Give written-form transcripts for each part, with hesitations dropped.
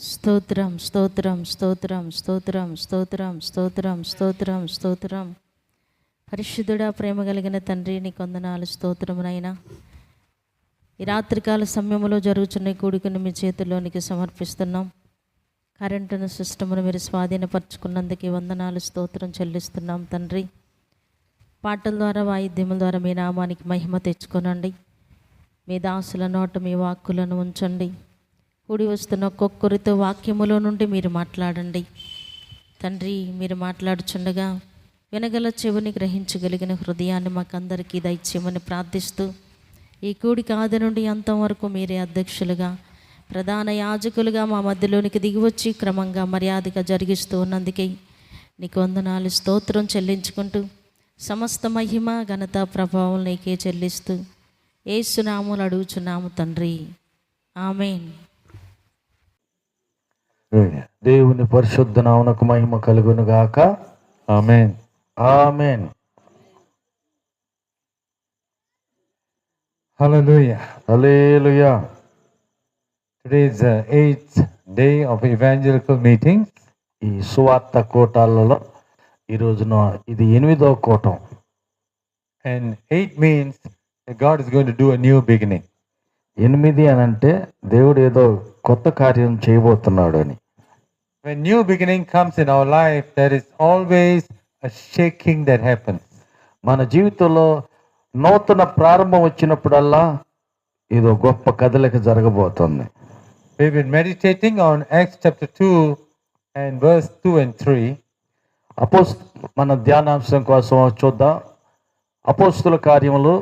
స్తోత్రం స్తోత్రం స్తోత్రం స్తోత్రం స్తోత్రం స్తోత్రం స్తోత్రం స్తోత్రం. పరిశుద్ధుడా, ప్రేమ కలిగిన తండ్రి, నీ కొందనాలు స్తోత్రమునైనా. ఈ రాత్రికాల సమయంలో జరుగుతున్న కూడికను మీ చేతుల్లోనికి సమర్పిస్తున్నాం. కరెంటును సిస్టమును మీరు స్వాధీనపరచుకున్నందుకు వందనాలు, స్తోత్రం చెల్లిస్తున్నాం తండ్రి. పాటల ద్వారా, వాయిద్యముల ద్వారా మీ నామానికి మహిమ తెచ్చుకొనండి. మీ దాసుల నోట మీ వాక్కులను ఉంచండి. కూడి వస్తున్న ఒక్కొక్కరితో వాక్యములో నుండి మీరు మాట్లాడండి తండ్రి. మీరు మాట్లాడుచుండగా వినగల చెవిని, గ్రహించగలిగిన హృదయాన్ని మాకందరికీ దయచేయమని ప్రార్థిస్తూ, ఈ కూడిక ఆది నుండి అంతం వరకు మీరే అధ్యక్షులుగా, ప్రధాన యాజకులుగా మా మధ్యలోనికి దిగివచ్చి క్రమంగా మర్యాదగా జరిగిస్తూ ఉన్నందుకే నీకు వందనాలు, స్తోత్రం చెల్లించుకుంటూ, సమస్త మహిమ ఘనత ప్రభావం నీకే చెల్లిస్తూ యేసు నామములో అడుగుచున్నాము తండ్రి, ఆమేన్. దేవుని పరిశుద్ధ నామమునకు మహిమ కలుగును గాక. ఆమేన్, ఆమేన్. Hallelujah. Hallelujah. Today is the 8th day of evangelical meetings. ఈ సువార్త కూటాలలో ఈ రోజున ఇది 8వ కూటం. And 8 means that God is going to do a new beginning. 8 అని అంటే దేవుడు ఏదో కొత్త కార్యం చేయబోతున్నాడు అని. When new beginning comes in our life, there is always a shaking that happens. మన జీవితంలో నూతన ప్రారంభం వచ్చినప్పుడల్లా ఏదో గొప్ప కదలిక జరగబోతుంది. We've been meditating on Acts chapter 2 and verse 2 and 3. మన ధ్యానాంశం కోసం చూద్దాం. అపోస్తుల కార్యములు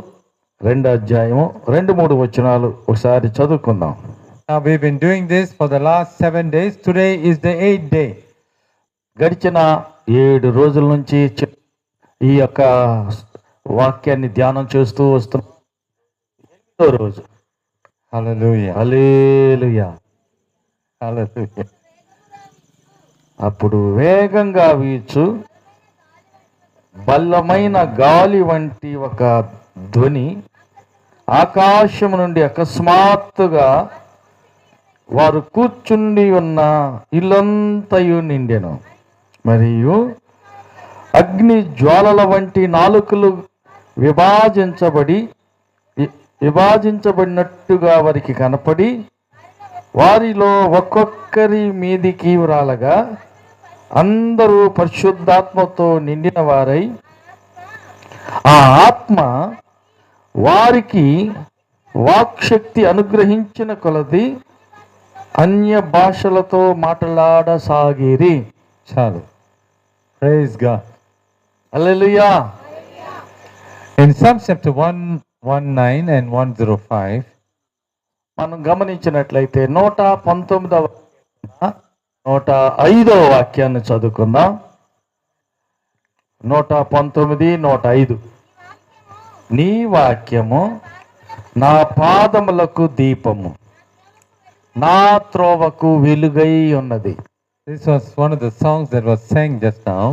2వ అధ్యాయము 2-3 వచనాలు ఒకసారి చదువుకుందాం. Now we've been doing this for the last 7 days. Today is the 8th day. గడిచిన 7 రోజుల నుంచి ఈ యొక్క వాక్యాన్ని ధ్యానం చేస్తూ వస్తున్నాం. 8వ రోజు. Hallelujah. హల్లెలూయా. Hallelujah. అప్పుడు వేగంగా వీచు బల్లమైన గాలి వంటి ఒక ధ్వని ఆకాశం నుండి అకస్మాత్తుగా వారు కూర్చుండి ఉన్న ఇల్లంతయు నిండెను. మరియు అగ్ని జ్వాలల వంటి నాలుకలు విభాజించబడినట్టుగా వారికి కనపడి వారిలో ఒక్కొక్కరి మీదికి రాలగా అందరూ పరిశుద్ధాత్మతో నిండిన వారై ఆ ఆత్మ వారికి వాక్శక్తి అనుగ్రహించిన కొలది అన్య భాషలతో మాట్లాడసాగిరి. చాలు. Praise God. Hallelujah. In Psalms chapter 119 and 105, మనం గమనించినట్లయితే 105వ వాక్యాన్ని చదువుకుందాం. 119, 105. నీ వాక్యము నా పాదములకు దీపము, నా త్రోవకు వెలుగై ఉన్నది. this was one of the songs that was sang just now.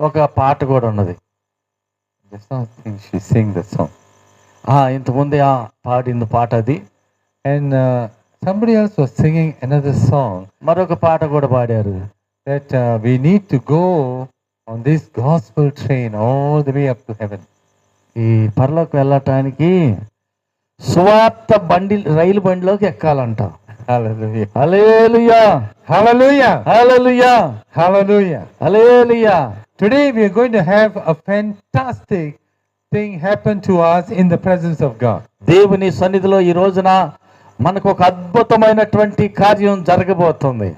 ఒక పాట కూడా ఉన్నది. Just now I think she sang the song. ఇంతకుముందే పాడింది పాట అది. And somebody else was singing another song మరొక పాట కూడా పాడారు. that we need to go on this gospel train all the way up to heaven. ఈ పరలోకి వెళ్ళటానికి సువార్త రైలు బండిలోకి ఎక్కాలంట. Hallelujah. Hallelujah. Hallelujah. Hallelujah. Hallelujah. Hallelujah. Today we are going to have a fantastic thing happen to us in the presence of God. దేవుని సన్నిధిలో ఈ రోజున మనకు ఒక అద్భుతమైనటువంటి కార్యం జరగబోతుంది.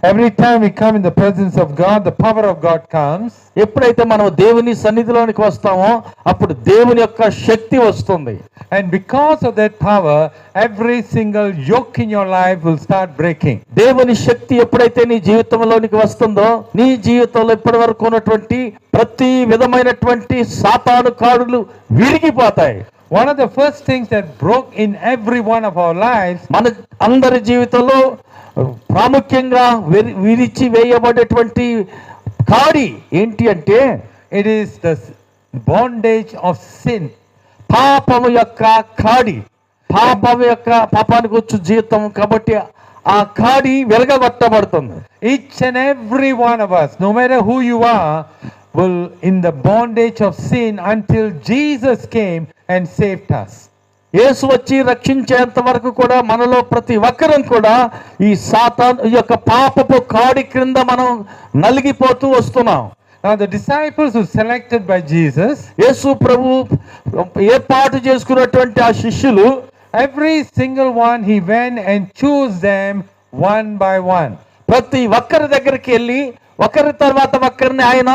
Every time we come in the presence of God, the power of God comes. ఎప్పుడైతే మనం దేవుని సన్నిధిలోనికి వస్తామో అప్పుడు దేవుని యొక్క శక్తి వస్తుంది. And because of that power, every single yoke in your life will start breaking. దేవుని శక్తి ఎప్పుడైతే నీ జీవితంలోనికి వస్తుందో నీ జీవితంలో ఇప్పటి వరకు ఉన్నటువంటి ప్రతి విధమైనటువంటి సాతాను కాడులు విరిగిపోతాయి. One of the first things that broke in every one of our lives, మన అందరి జీవితంలో ప్రాముఖ్యంగా విరిచి వేయబడేటువంటి కాడి ఏంటి అంటే it is the bondage of sin. పాపము యొక్క కాడి, పాపానికి వచ్చు జీవితం. కాబట్టి ఆ కాడి వెలగగొట్టబడుతుంది. Each and every one of us, no matter who you are, will in the bondage of sin until Jesus came and saved us. యేసు వచ్చి రక్షించేంత వరకు కూడా మనలో ప్రతి ఒక్కరం కూడా ఈ సాతాను యొక్క పాపపు కాడి క్రింద మనం నలిగిపోతూ వస్తున్నాం. Now the disciples who selected by Jesus, యేసు ప్రభు ఏర్పాటు చేసుకున్నటువంటి ఆ శిష్యులు, every single one he went and chose them one by one. ప్రతి ఒక్కరి దగ్గరికి వెళ్ళి ఒకరి తర్వాత ఒక్కరిని ఆయన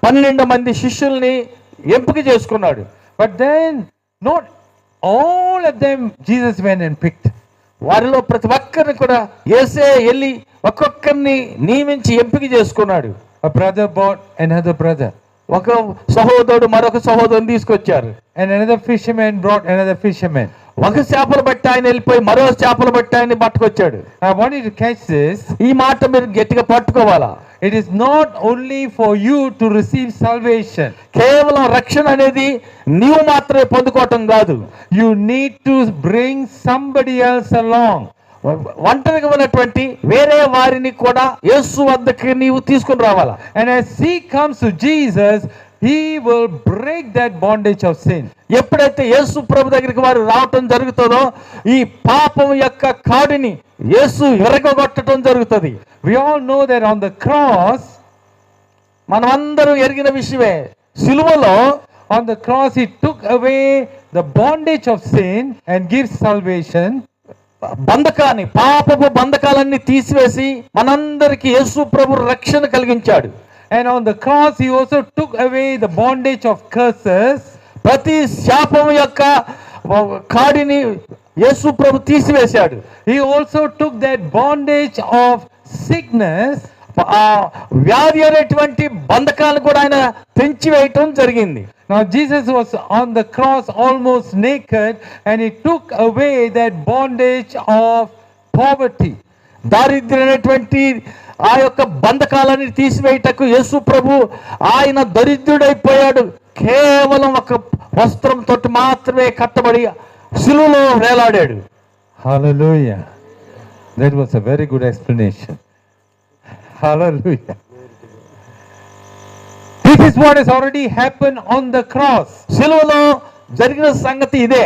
12 మంది శిష్యుల్ని ఎంపిక చేసుకున్నాడు. But then not all of them Jesus went and picked. వారిలో ప్రతి ఒక్కరిని కూడా యేసే వెళ్ళి ఒక్కొక్కరిని నియమించి ఎంపిక చేసుకున్నాడు. A brother brought another brother, ఒక సహోదరుడు మరొక సహోదరుని తీసుకొచ్చారు. and another fisherman brought another fisherman. ఒక చేపలు బట్టి ఆయన వెళ్ళిపోయి మరో చేపలు బట్టి ఆయన పట్టుకొచ్చాడు. I want you to catch this. ఈ మాట మీరు గట్టిగా పట్టుకోవాలా. It is not only for you to receive salvation. కేవలం రక్షణ అనేది నీవు మాత్రమే పొందుకోవటం కాదు. You need to bring somebody else along. ఒంటరిగా ఉన్నటువంటి వేరే వారిని కూడా యేసు వద్దకి నీవు తీసుకుని రావాలా. And as he comes to Jesus, he will break that bondage of sin. ఎప్పుడైతే యేసు ప్రభు దగ్గరికి వారు రావటం జరుగుతుందో ఈ పాపం యొక్క కాడిని యేసు విరగొట్టడం జరుగుతుంది. We all know that on the cross, మనమందరం ఎరిగిన విషయమే, సిలువలో on the cross he took away the bondage of sin and gives salvation. బంధకాన్ని, పాపపు బంధకాలన్నీ తీసివేసి మనందరికి యేసు ప్రభు రక్షణ కలిగించాడు. And on the cross he also took away the bondage of curses. ప్రతి శాపం యొక్క కాడిని యేసు ప్రభు తీసివేశాడు. He also took that bondage of sickness. ఆ వ్యాధి అనేటువంటి బంధకాలను కూడా ఆయన తెంచివేయటం జరిగింది. Now Jesus was on the cross almost naked and he took away that bondage of poverty. దారిద్ర్యమైనటువంటి ఆ యొక్క బంధకాలని తీసివేయటకు యేసు ప్రభు ఆయన దరిద్రుడైపోయాడు. కేవలం ఒక వస్త్రంతో మాత్రమే కట్టబడి సిలువలో వేలాడాడు. Hallelujah. That was a very good explanation. Hallelujah. This is what has already happened on the cross. సిలువలో జరిగిన సంగతి ఇదే.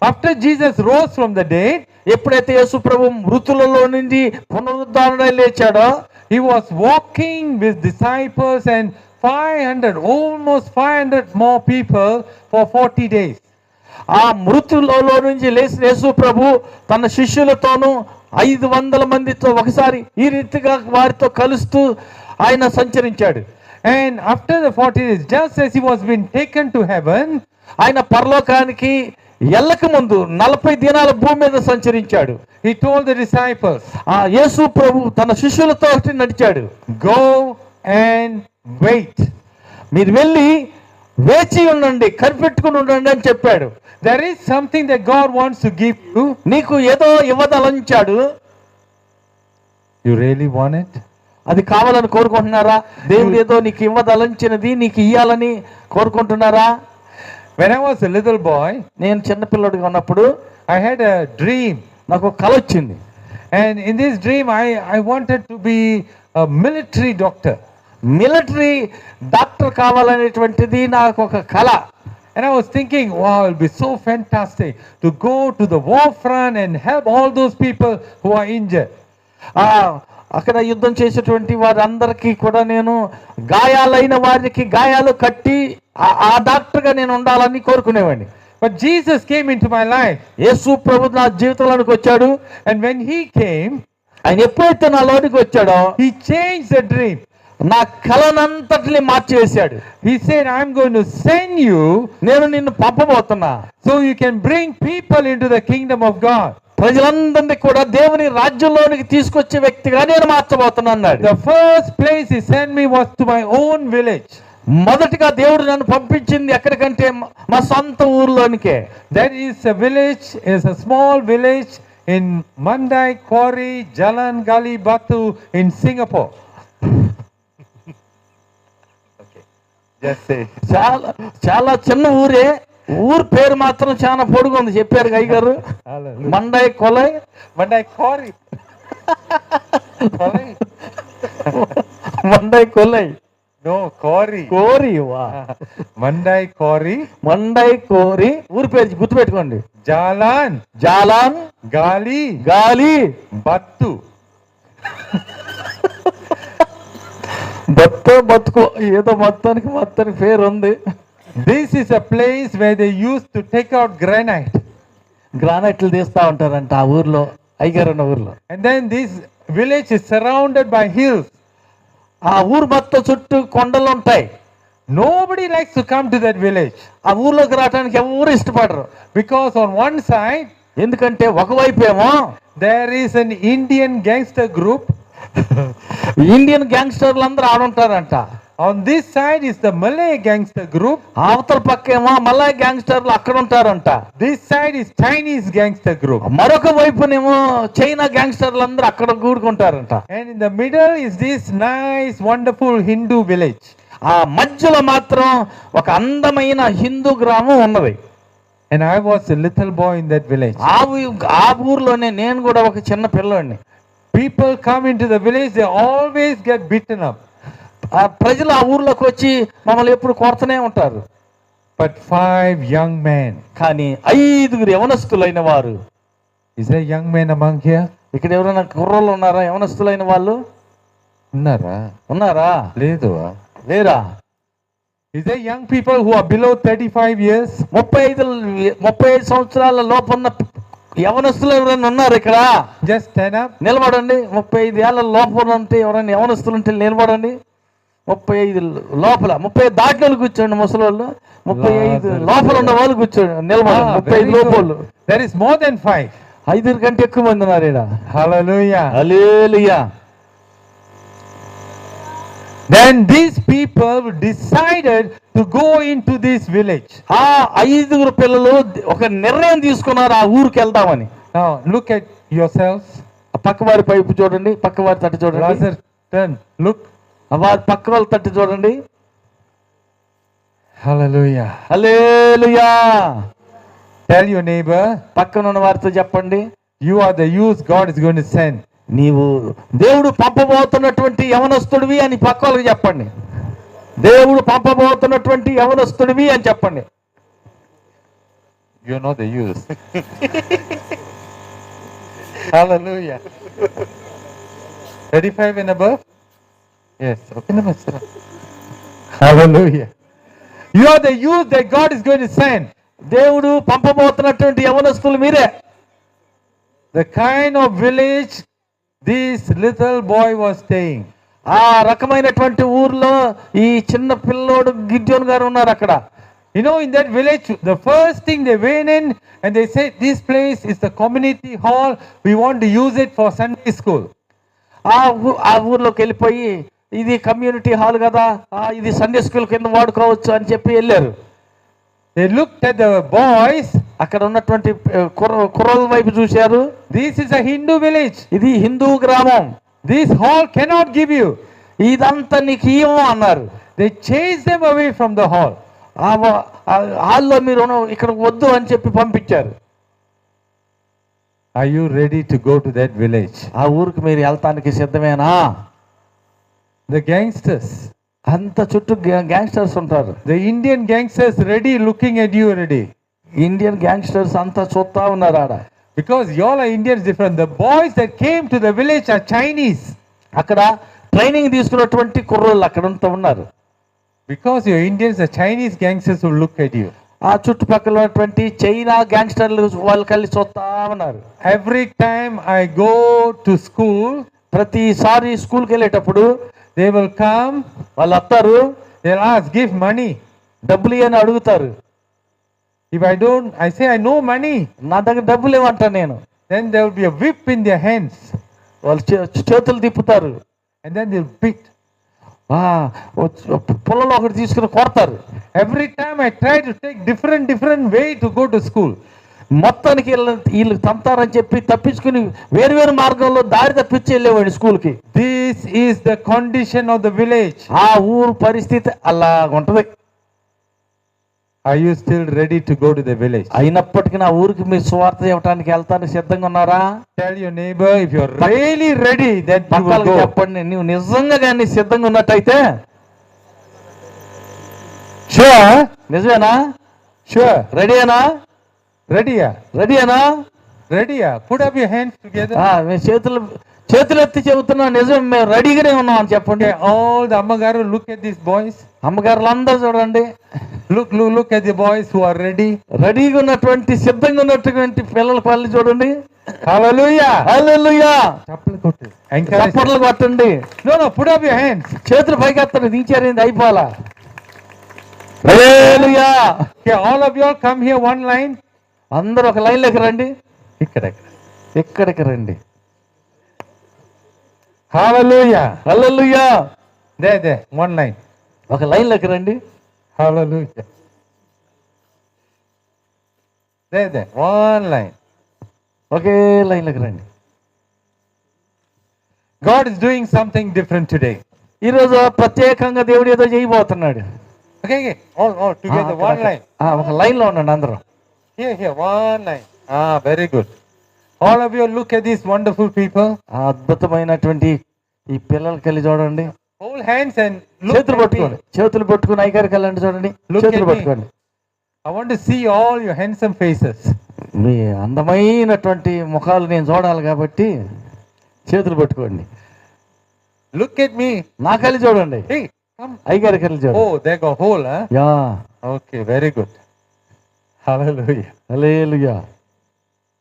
After Jesus rose from the dead, ఎప్పుడైతే యేసు ప్రభు మృతులలో నుండి పునరుద్ధరణై లేచాడో, he was walking with disciples and 500, almost 500 more people for 40 days. ఆ మృతులలో నుంచి లేచిన యేసు ప్రభు తన శిష్యులతోనూ 500 మందితో ఒకసారి ఈ రీతిగా వారితో కలుస్తూ ఆయన సంచరించాడు. And after the 40 days, just as he was being taken to heaven, ఆయన పరలోకానికి ఎల్లక ముందు 40 దినాల భూమి మీద సంచరించాడు. he told the disciples, ఆ యేసు ప్రభు తన శిష్యులతో నడిచాడు. go and wait. మీరు వెళ్ళి వేచి ఉండండి, కనిపెట్టుకుని ఉండండి అని చెప్పాడు. There is something that God wants to give you. నీకు ఏదో ఇవ్వదలంచాడు. You really want it? అది కావాలని కోరుకుంటున్నారా? దేవుడు ఏదో నీకు ఇవ్వదలంచినది నీకు ఇయ్యాలని కోరుకుంటున్నారా? When I was a little boy, నేను చిన్నపిల్లడిగా ఉన్నప్పుడు I had a dream. నాకు ఒక కల వచ్చింది. And in this dream, I wanted to be a military doctor. Military doctor కావాలనేటువంటిది నాకు ఒక కళ. And I was thinking, wow, it'll be so fantastic to go to the war front and help all those people who are injured. అక్కడ యుద్ధం చేసేటువంటి వారందరికీ కూడా నేను గాయాలైన వారికి గాయాలు కట్టి ఆ డాక్టర్గా నేను ఉండాలని కోరుకునేవాడిని. But Jesus came into my life. యేసు ప్రభు నా జీవితంలోనికి వచ్చాడు. And when he came, ఆయన ఎప్పుడైతే నా లోనికి వచ్చాడో he changed the dream. నా కలనంతటిని మార్చివేశాడు. He said, I'm going to send you నేను నిన్ను పంపబోతున్నా, so you can bring people into the kingdom of God. ప్రజలందరినీ కూడా దేవుని రాజ్యంలోనికి తీసుకొచ్చే వ్యక్తిగా నేను మార్చబోతున్నా అన్నాడు. The first place he sent me was to my own village. మొదటిగా దేవుడు నన్ను పంపించింది ఎక్కడికంటే మా సొంత ఊర్లోనికే. That is a village, is a small village in Mandai Quarry, Jalan Gali Batu in Singapore. Okay, just say. చాలా చాలా చిన్న ఊరే, ఊరు పేరు మాత్రం చాలా పొడుగు ఉంది చెప్పారు అయ్య గారు. Hallelujah. మండై కొలై Mandai Quarry. Kolai? మండై కొలై No, Kori. కోరి వా Mandai Kori. మండై కోరి ఊరి పేరు గుర్తుపెట్టుకోండి. Jalan. జాలాన్ Gali. గాలి Battu. బతుకు ఏదో మొత్తానికి పేరు ఉంది. This is a place where they used to take out granite. గ్రానైట్లు తీస్తా ఉంటారంట ఆ ఊర్లో, అయ్యగారు ఉన్న ఊర్లో. And then this village is surrounded by hills. ఆ ఊరు మొత్తం చుట్టూ కొండలు ఉంటాయి. Nobody likes to come to that village ఆ ఊర్లోకి రావడానికి ఎవరు ఇష్టపడరు. because on one side ఎందుకంటే ఒకవైపు ఏమో there is an Indian gangster group. Indian గ్యాంగ్స్టర్లు అందరూ ఆడుంటారంట. On this side is the Malay gangster group. అవతల పక్క ఏమో మలై గ్యాంగ్స్టర్లు అక్కడ ఉంటారంట. This side is Chinese gangster group. మరొక వైపునేమో చైనా గ్యాంగ్స్టర్లు అందరూ అక్కడ కూడుకుంటారంట. And in the middle is this nice, wonderful Hindu village. ఆ మధ్యలో మాత్రం ఒక అందమైన హిందూ గ్రామం ఉన్నది. And I was a little boy in that village. ఆ ఊర్లోనే నేను కూడా ఒక చిన్న పిల్లోడిని. People come into the village, they always get beaten up. ఆ ప్రజలు ఆ ఊర్లోకి వచ్చి మమ్మల్ని ఎప్పుడు కొడుతూనే ఉంటారు. But 5 young men. కానీ 5 యవనస్తులైన వారు. Is there young men among here? ఇక్కడ ఎవరైనా కుర్రోళ్ళు ఉన్నారా? యవనస్తులైన వాళ్ళు ఉన్నారా? Ledu. లేరా? Is there young people who are below 35 years? 35 సంవత్సరాల లోపున్న యవనస్తులు ఎవరైనా ఉన్నారు ఇక్కడ? Just stand up. నిలబడండి. 35 ఏళ్ళ లోపల ఉంటే ఎవరైనా యవనస్తులు ఉంటే నిలబడండి. 35 లోపల, 30 దాటిన వాళ్ళు కూర్చోండి. ముసలి వాళ్ళు 35 లోపల ఉన్న వాళ్ళు కూర్చోండి, నిలబడండి. 35 లోపల. There is more than 5. 5 కంటే ఎక్కువ మంది ఉన్నారు ఇక్కడ. Hallelujah. Hallelujah. Then these people decided to go into this village. ఆ 5 పిల్లలు ఒక నిర్ణయం తీసుకున్నారు ఆ ఊరికి వెళ్దామని. Now look at yourselves. పక్కవారి పైపు చూడండి, పక్కవారి తట్టు చూడండి. Lazar, turn. Look. వారి పక్క వాళ్ళ తట్టు చూడండి. Hallelujah. Hallelujah. Tell your neighbor, పక్కన ఉన్న వారితో చెప్పండి, you are the youth God is going to send. నీవు దేవుడు పంపబోతున్నటువంటి యవనస్తుడివి అని పక్క వాళ్ళకి చెప్పండి. దేవుడు పంపబోతున్నటువంటి యవనస్తుడివి అని చెప్పండి. You're not the youth. Hallelujah. 35 and above? Yes. Okay, namaste. Hallelujah. You are the youth that God is going to send. దేవుడు పంపబోతున్నటువంటి యవనస్తులు మీరే. The kind of village this little boy was staying. ఆ రకమైనటువంటి ఊర్లో ఈ చిన్న పిల్లోడు గిడ్యోన్ గారు ఉన్నారు అక్కడ. You know, in that village, the first thing they went in and they said, this place is the community hall. We want to use it for Sunday school. ఆ ఊర్లోకి వెళ్ళిపోయి ఇది కమ్యూనిటీ హాల్ కదా, ఇది సండే స్కూల్ కింద వాడుకోవచ్చు అని చెప్పి వెళ్ళారు. They looked at the boys. అక్కడ ఉన్నటువంటి కుర్రోళ్ళ వైపు చూశారు. This is a Hindu village. ఇది హిందూ గ్రామం. This hall cannot give you. ఇదంతా నీకు ఇవ్వము అన్నారు. They chased them away from the hall. ఆ హాల్లో మీరు ఇక్కడ వద్దు అని చెప్పి పంపించారు. Are you ready to go to that village? ఆ ఊరికి మీరు వెళ్తానికి సిద్ధమేనా? The gangsters. అంత చుట్టూ గ్యాంగ్స్టర్స్ ఉంటారు. The Indian gangsters ready, looking at you already. Indian gangsters అంతా చూస్తా ఉన్నారు ఆడ. Because y'all are Indians different. The boys that came to the village are Chinese. అక్కడ ట్రైనింగ్ తీసుకున్నటువంటి కుర్రోళ్ళు అక్కడ ఉన్నారు. Because you're Indians, the Chinese gangsters will look at you. ఆ చుట్టుపక్కల ఉన్నటువంటి చైనా గ్యాంగ్స్టర్లు వాళ్ళు కలిసి చూస్తా ఉన్నారు. Every time I go to school, ప్రతిసారి స్కూల్కి వెళ్ళేటప్పుడు they will come, వాళ్ళు వస్తారు. they'll ask, give money. డబ్బులు అని అడుగుతారు. If I don't, I say I no money. నా దగ్గర డబ్బులు ఏమంటా నేను. Then there will be a whip in their hands. వాళ్ళు చేతులు తిప్పుతారు. And then they'll beat. పొలంలో ఒకటి తీసుకుని కొడతారు. Every time I try to take different way to go to school. మొత్తానికి వీళ్ళు తంతారని చెప్పి తప్పించుకుని వేరు మార్గంలో దారి తప్పించి వెళ్ళేవాడు స్కూల్కి. This is the condition of the village. ఆ ఊరు పరిస్థితి అలా ఉంటది. Are you still ready to go to the village? అయినప్పటికీ నా ఊరికి మీ సువార్త ఇవ్వటానికి వెళ్తానికి సిద్ధంగా ఉన్నారా? Tell your neighbor, if you're really ready, then you will పక్కలకు go. చెప్పండి, నువ్వు నిజంగా కానీ సిద్ధంగా ఉన్నట్టయితే. Sure? నిజమేనా? Sure. రెడీనా? Ready? రెడీనా? Ready? Put up your hands together. మేము చేతులు ఎత్తి చెబుతున్నా, నిజం, మేము రెడీగానే ఉన్నాం అని చెప్పండి. Okay, all the Ammagaru, look at these boys. అమ్మగారులు అందరూ చూడండి. Look at the boys who are ready. రెడీగా ఉన్నటువంటి సిద్ధంగా ఉన్నటువంటి పిల్లల పళ్ళు చూడండి. Hallelujah. హల్లెలూయా. Encourage. చప్పట్లు కొట్టండి. No, put up your hands. చేతులు పైకి ఎత్తండి, దించారేంది అయిపోవాలా. హల్లెలూయా. Okay, all of you all come here one line. అందరూ ఒక లైన్లోకి రండి. ఇక్కడికి రండి. Hallelujah. Hallelujah. There, one line. ఒక లైన్లోకి రండి. Hallelujah. There, one line. ఒకే లైన్లోకి రండి. God is doing something different today. ఈరోజు ప్రత్యేకంగా దేవుడు ఏదో చేయబోతున్నాడు. Okay, all together, one line. ఒక లైన్లో ఉండండి అందరూ. Here, one line. Very good. All of you look at these wonderful people. అద్భుతమైనటువంటి ఈ పిల్లలకి వెళ్ళి చూడండి. Hold hands and look చేతులు at పట్టుకోండి. me. చేతులు పట్టుకుని ఐకారికి వెళ్ళండి చూడండి. Look చేతులు at me. పట్టుకోండి. I want to see all your handsome faces. మీ అందమైనటువంటి ముఖాలు నేను చూడాలి కాబట్టి చేతులు పట్టుకోండి. Look at me. నా కళ్ళి చూడండి. Hey, come. ఐకారికి వెళ్ళి చూడండి. Oh, there go hole, huh? Yeah. Okay, very good. Hallelujah. Hallelujah.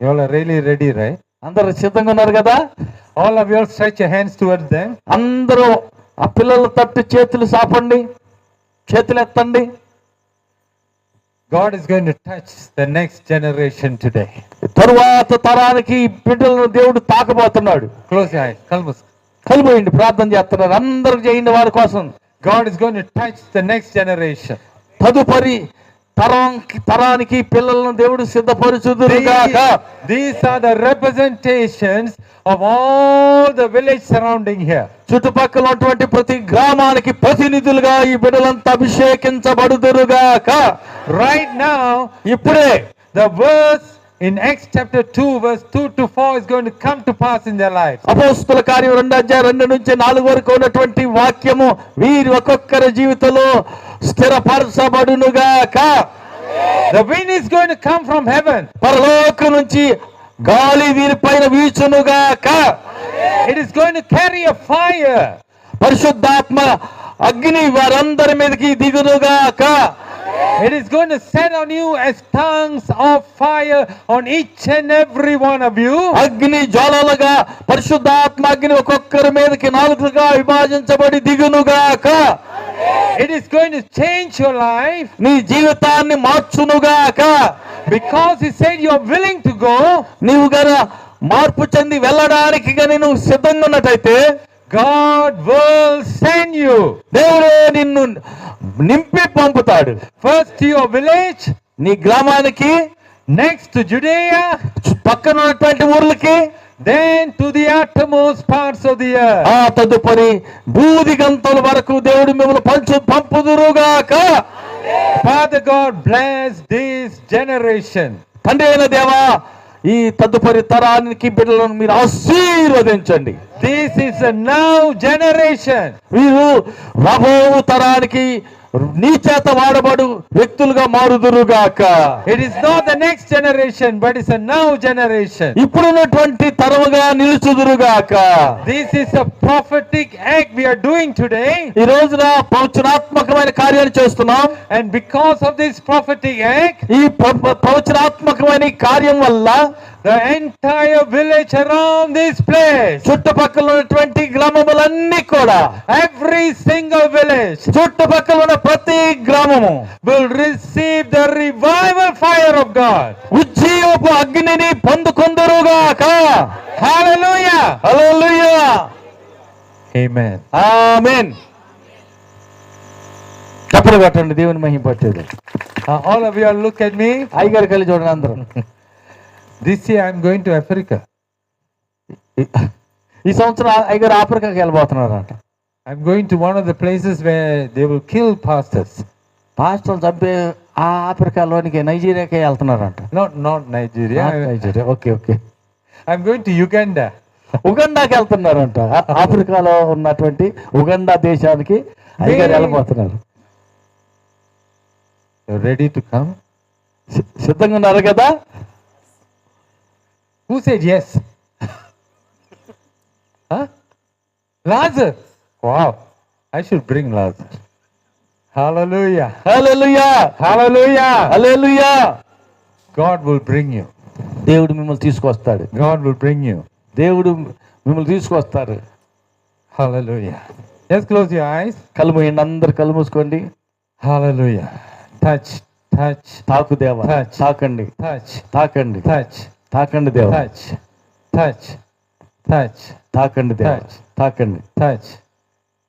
You all are really ready, right? అందరూ సిద్ధంగా ఉన్నారు కదా? All of you all stretch your hands towards them. అందరూ ఆ పిల్లల తట్టు చేతులు సాపండి, చేతులు ఎత్తండి. God is going to touch the next generation today. తరువాత తరానికి బిడ్డలను దేవుడు తాకబోతున్నాడు. Close your eyes. Kalmus. కలిపోయింది, ప్రార్థన చేస్తున్నారు. అందరూ చేయండి వారి కోసం. God is going to touch the next generation. తదుపరి తరానికి పిల్లలను దేవుడు సిద్ధపరుచుదురుగాక. These are the representations of all the village surrounding here. చుట్టుపక్కల ఉన్నటువంటి ప్రతి గ్రామానికి ప్రతినిధులుగా ఈ బిడ్డలంతా అభిషేకించబడుదురుగాక. Right now, ఇప్పుడే the verse in Acts chapter 2 verse 2 to 4 is going to come to pass in their lives. అపోస్తలుల కార్యం 2:2-4 వరకు ఉన్నటువంటి వాక్యము వీరి ఒక్కొక్కరి జీవితంలో స్థిరపరచబడునుగాక. The wind is going to come from heaven. పరలోకం నుంచి గాలి వీరిపైన వీచునుగాక. It is going to carry a fire. పరిశుద్ధాత్మ అగ్ని వారందరి మీదకి దిగునుగాక. It is going to set on you as tongues of fire on each and every one of you. అగ్ని జ్వాలలుగా పరిశుద్ధాత్మ అగ్ని ఒక్కొక్కరి మీదకి నాలుగుగా విభజించబడి దిగునుగాక. It is going to change your life. నీ జీవితాన్ని మార్చునుగాక. Because he said you are willing to go. నీవు గన మార్పు చెంది వెళ్ళడానికి గాని నువ్వు సిద్ధంగా ఉన్నట్టయితే God will send you. దేవుడే నిన్ను నింపి పంపుతాడు. First to your village, నీ గ్రామానికి, next to Judea, పక్కన ఉన్నటువంటి ఊర్లకి, then to the uttermost parts of the earth. ఆ తదుపరి భూదిగంతల వరకు దేవుడు మిమ్మల్ని పంపుదురుగాక. Father God, bless this generation. తండ్రి అయిన దేవా, ఈ తదుపరి తరానికి బిడ్డలను మీరు ఆశీర్వదించండి. This is a now generation. వీరు రాబో తరానికి నీ చేత వాడబడు వ్యక్తులుగా మారుదురుగాక. It is not the next generation, but it's a now generation. ఇప్పుడున్నటువంటి తరముగా నిలుచుదురుగాక. This is a prophetic act we are doing today. ఈ రోజున ప్రవచనాత్మకమైన కార్యాలు చేస్తున్నాం. And because of this prophetic act, ఈ ప్రవచనాత్మకమైన కార్యం వల్ల the entire village around this place, చుట్టుపక్కల ఉన్నటువంటి గ్రామములన్నీ కూడా, every single village, చుట్టుపక్కల ఉన్న ప్రతి గ్రామము will receive the revival fire of God. ఉజ్జీవపు అగ్నిని పొందుకొందురుగాక. Hallelujah. హల్లెలూయా. Amen. ఆమేన్. చప్పట్లు కొట్టండి, దేవుని మహిమపరచండి. All of you all look at me. అయ్యగారి కలిసి చూడండి అందరూ. This year I'm going to Africa. ఈ సంవత్సరం అయ్యగారు ఆఫ్రికాకి వెళ్ళబోతున్నారట. I'm going to one of the places where they will kill pastors. పాస్టర్లు చంపే ఆ ఆఫ్రికాలోనికి నైజీరియాకే వెళ్తున్నారంట. Not Nigeria. Nigeria, okay okay. I'm going to Uganda. ఉగండాకి వెళ్తున్నారంట. ఆఫ్రికాలో ఉన్నటువంటి ఉగండా దేశానికి అయ్యగారు వెళ్ళిపోతున్నారు. You're ready to come? సిద్ధంగా ఉన్నారు కదా? Who said yes? Huh? Lazarus. Wow. I should bring Lazarus. Hallelujah. Hallelujah, Hallelujah. Hallelujah. God will bring you. దేవుడు మిమ్మల్ని తీసుకొస్తాడు. God will bring you. దేవుడు మిమ్మల్ని తీసుకొస్తారు. Hallelujah. Just close your eyes. కళ్ళు మూయండి, అందరు కళ్ళు మూసుకోండి. Hallelujah. Touch, touch, తాకు దేవా, Touch. తాకండి, touch, తాకండి, touch, తాకండి దేవా, touch, touch, touch, తాకండి దేవా, Touch. తాకండి. touch,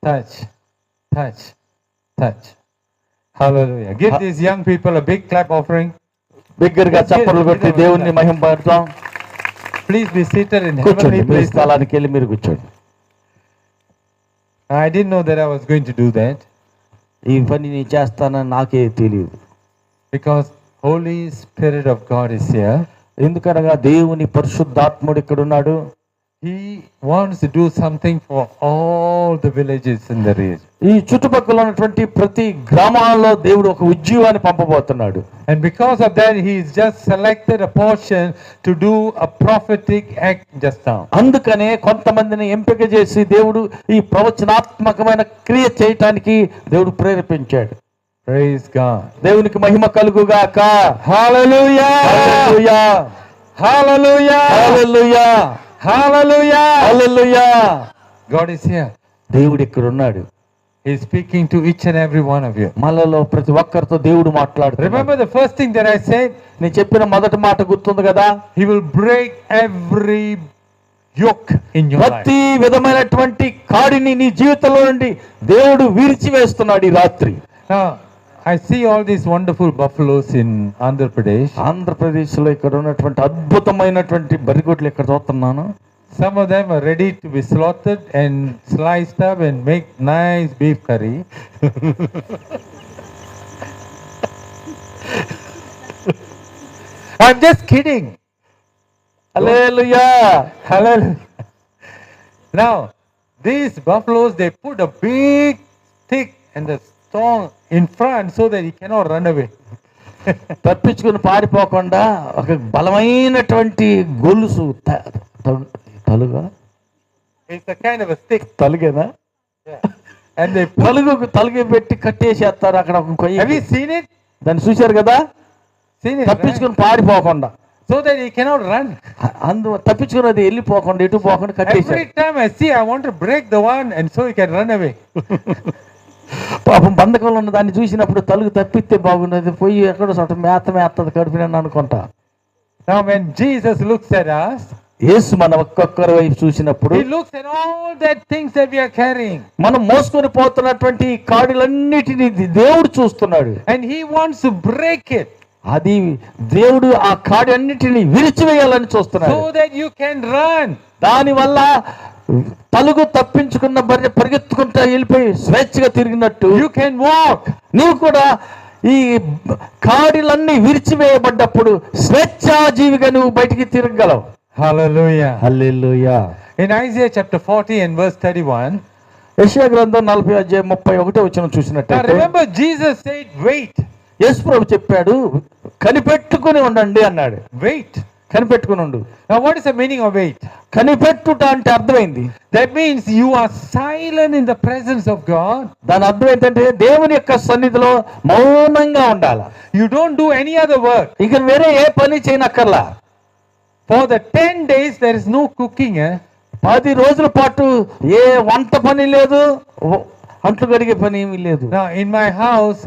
touch, touch, touch. Hallelujah. Give these young people a big clap offering. బిగ్గరగా చప్పట్లు కొట్టి దేవుణ్ణి మహింపడతాం. Please be seated in కూర్చోండి, heavenly మీ places. స్థలానికి వెళ్ళి మీరు కూర్చోండి. I didn't know that I was going to do that ఈ పని నేను చేస్తానని నాకే తెలియదు. because Holy Spirit of God is here. ఎందుకనగా దేవుని పరిశుద్ధాత్ముడు ఇక్కడ ఉన్నాడు. He wants to do something for all the villages in the region. ఈ చుట్టుపక్కల ఉన్నటువంటి ప్రతి గ్రామాల్లో దేవుడు ఒక ఉద్యోగాన్ని పంపబోతున్నాడు. And because of that, he has just selected a portion to do a prophetic act just now. అందుకనే కొంతమందిని ఎంపిక చేసి దేవుడు ఈ ప్రవచనాత్మకమైన క్రియ చేయటానికి దేవుడు ప్రేరేపించాడు. Praise God. దేవునికి మహిమ కలుగుగాక. Hallelujah. Hallelujah, Hallelujah. Hallelujah, Hallelujah. Hallelujah. God is here. దేవుడు ఇక్కడ ఉన్నాడు. He is speaking to each and every one of you. మనలో ప్రతి ఒక్కరితో దేవుడు మాట్లాడుతున్నాడు. Remember the first thing that I said? నేను చెప్పిన మొదటి మాట గుర్తుంది కదా? He will break every yoke in your life. ప్రతి విధమైనటువంటి కాడిని నీ జీవితంలో నుండి దేవుడు విరిచివేస్తున్నాడు ఈ రాత్రి. Now, I see all these wonderful buffaloes in Andhra Pradesh. ఆంధ్రప్రదేశ్లో ఇక్కడ ఉన్నటువంటి అద్భుతమైనటువంటి బరిగొడ్లు ఇక్కడ చూస్తున్నాను. Some of them are ready to be slaughtered and sliced up and make nice beef curry. I'm just kidding. Hallelujah. Hallelujah. Now, these buffaloes, they put a big stick and a stone in front so that he cannot run away. తప్పించుకుని పారిపోకుండా ఒక బలమైనటువంటి గొలుసు తలుగా, It's a kind of a stick. తలుగేనా? And they put, Telugu పెట్టి కట్టేసేస్తారు అక్కడ ఒక have కొయ్య. you seen it? దాన్ని చూశారు కదా? Seen it, right? తప్పించుకుని పారిపోకుండా, So that he cannot run. తప్పించుకుని అది వెళ్ళిపోకుండా ఎటు పోకుండా కట్టేశారు. Every time I see, I want to break the one and so he can run away. పాపం బంధకంలో ఉన్న దాన్ని చూసినప్పుడు తలుగు తప్పిస్తే బాగున్నది, పోయి ఎక్కడో చోట మేత్తది కడుపునని అనుకుంటా. Now when Jesus looks at us, యేసు మన ఒక్కొక్కరి వైపు చూసినప్పుడు he looks at all that things that we are carrying. మనం మోసుకొని పోతున్నటువంటి ఈ కాడులన్నిటినీ దేవుడు చూస్తున్నాడు. And he wants to break it అది దేవుడు ఆ కాడి అన్నిటిని విరిచివేయాలని చూస్తున్నాడు. so that you can run. దానివల్ల తలుగు తప్పించుకున్న బర్రె పరిగెత్తుకుంటా వెళ్ళిపోయి స్వేచ్ఛగా తిరిగినట్టు You can walk. నీవు కూడా ఈ కాడిలన్నీ విరిచివేయబడ్డప్పుడు స్వేచ్ఛాజీవిగా నువ్వు బయటికి తిరగలవు. Hallelujah. Hallelujah. In Isaiah chapter 40 and verse 31, యెషయా గ్రంథం 40:31 now చూసినట్టయితే remember Jesus said, wait, యేసు ప్రభు చెప్పాడు, కనిపెట్టుకుని ఉండండి అన్నాడు. wait. కనిపెట్టుకుని ఉండు. Now what is the meaning of wait? కనిపెట్టుట అంటే అర్థమైంది. That means you are silent in the presence of God. దాని అర్థం ఏంటంటే దేవుని యొక్క సన్నిధిలో మౌనంగా ఉండాలి. You don't do any other work. ఇక వేరే ఏ పని చేయనక్కర్లా. For the 10 days there is no cooking. 10 రోజుల పాటు ఏ వంట పని లేదు, అంట్లు కడిగే పని ఏమీ లేదు. Now in my house,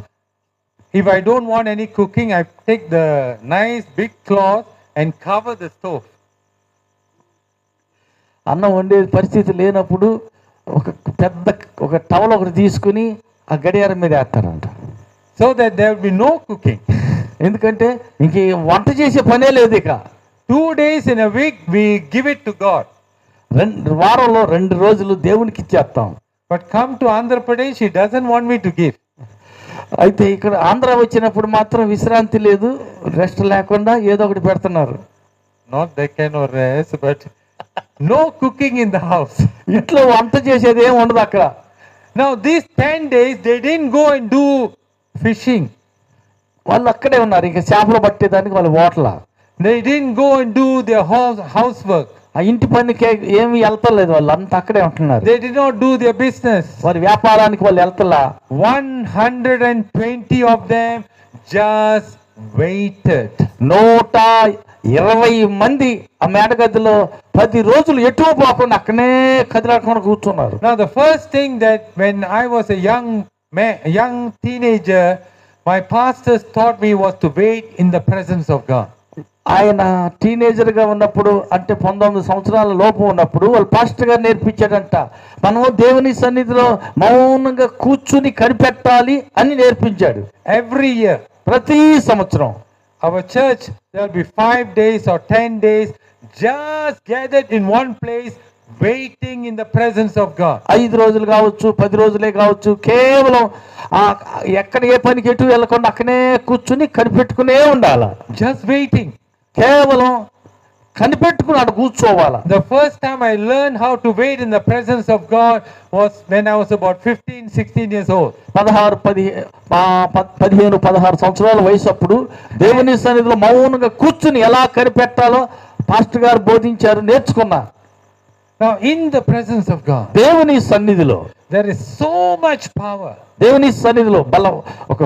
if I don't want any cooking, I take the nice big cloth and cover the stove. అన్నం వండే పరిస్థితి లేనప్పుడు ఒక టవల్ ఒకటి తీసుకుని ఆ గడియారం మీద వేస్తారంట. So that there will be no cooking. ఎందుకంటే ఇంక వంట చేసే పనే లేదు. ఇక 2 days in a week we give it to God. వారంలో 2 రోజులు దేవునికి ఇచ్చేస్తాం. But come to Andhra Pradesh, he doesn't want me to give. అయితే ఇక్కడ ఆంధ్ర వచ్చినప్పుడు మాత్రం విశ్రాంతి లేదు, రెస్ట్ లేకుండా ఏదో ఒకటి పెడుతున్నారు. Not that kind of rest, but no cooking in the house. ఇంట్లో వంట చేసేది ఏమి ఉండదు అక్కడ. Now these 10 days they didn't go and do fishing. వాళ్ళు అక్కడే ఉన్నారు, ఇంకా చేపలు పట్టేదానికి వాళ్ళు ఓట్ల. They didn't go and do their housework. ఆ ఇంటి పనికి ఏమి వెళ్తలేదు, వాళ్ళు అంతా అక్కడే ఉంటున్నారు. They did not do their business. వారి వ్యాపారానికి వాళ్ళు వెళ్తలా. 120 of them just waited. 120 మంది ఆ మేడగదిలో 10 రోజులు ఎటు పోకుండా అక్కడే కదిలాడకుండా కూర్చున్నారు. Now the first thing that when I was a young teenager, my pastors taught me was to wait in the presence of God. ఆయన టీనేజర్గా ఉన్నప్పుడు అంటే 19 సంవత్సరాల లోపు ఉన్నప్పుడు వాళ్ళు పాస్టర్ గారు నేర్పించాడంట, మనము దేవుని సన్నిధిలో మౌనంగా కూర్చుని కనిపెట్టాలి అని నేర్పించాడు. Every year, ప్రతి సంవత్సరం our church, there will be 5 days or 10 days just gathered in one place waiting in the presence of God. 5 రోజులు కావచ్చు, 10 రోజులే కావచ్చు, కేవలం ఎక్కడ ఏ పనికి ఎటు వెళ్ళకుండా అక్కడే కూర్చుని కనిపెట్టుకునే ఉండాలి. Just waiting. కేవలం కనిపెట్టుకుని అక్కడ కూర్చోవాలా. The first time I learned how to wait in the presence of God was when I was about 15-16 years old. 15-16 సంవత్సరాల వయసు అప్పుడు దేవుని సన్నిధిలో మౌనంగా కూర్చుని ఎలా కనిపెట్టాలో పాస్టర్ గారు బోధించారు, నేర్చుకున్నా. Now in the presence of God, దేవుని సన్నిధిలో there is so much power. దేవుని సన్నిధిలో బలం, ఒక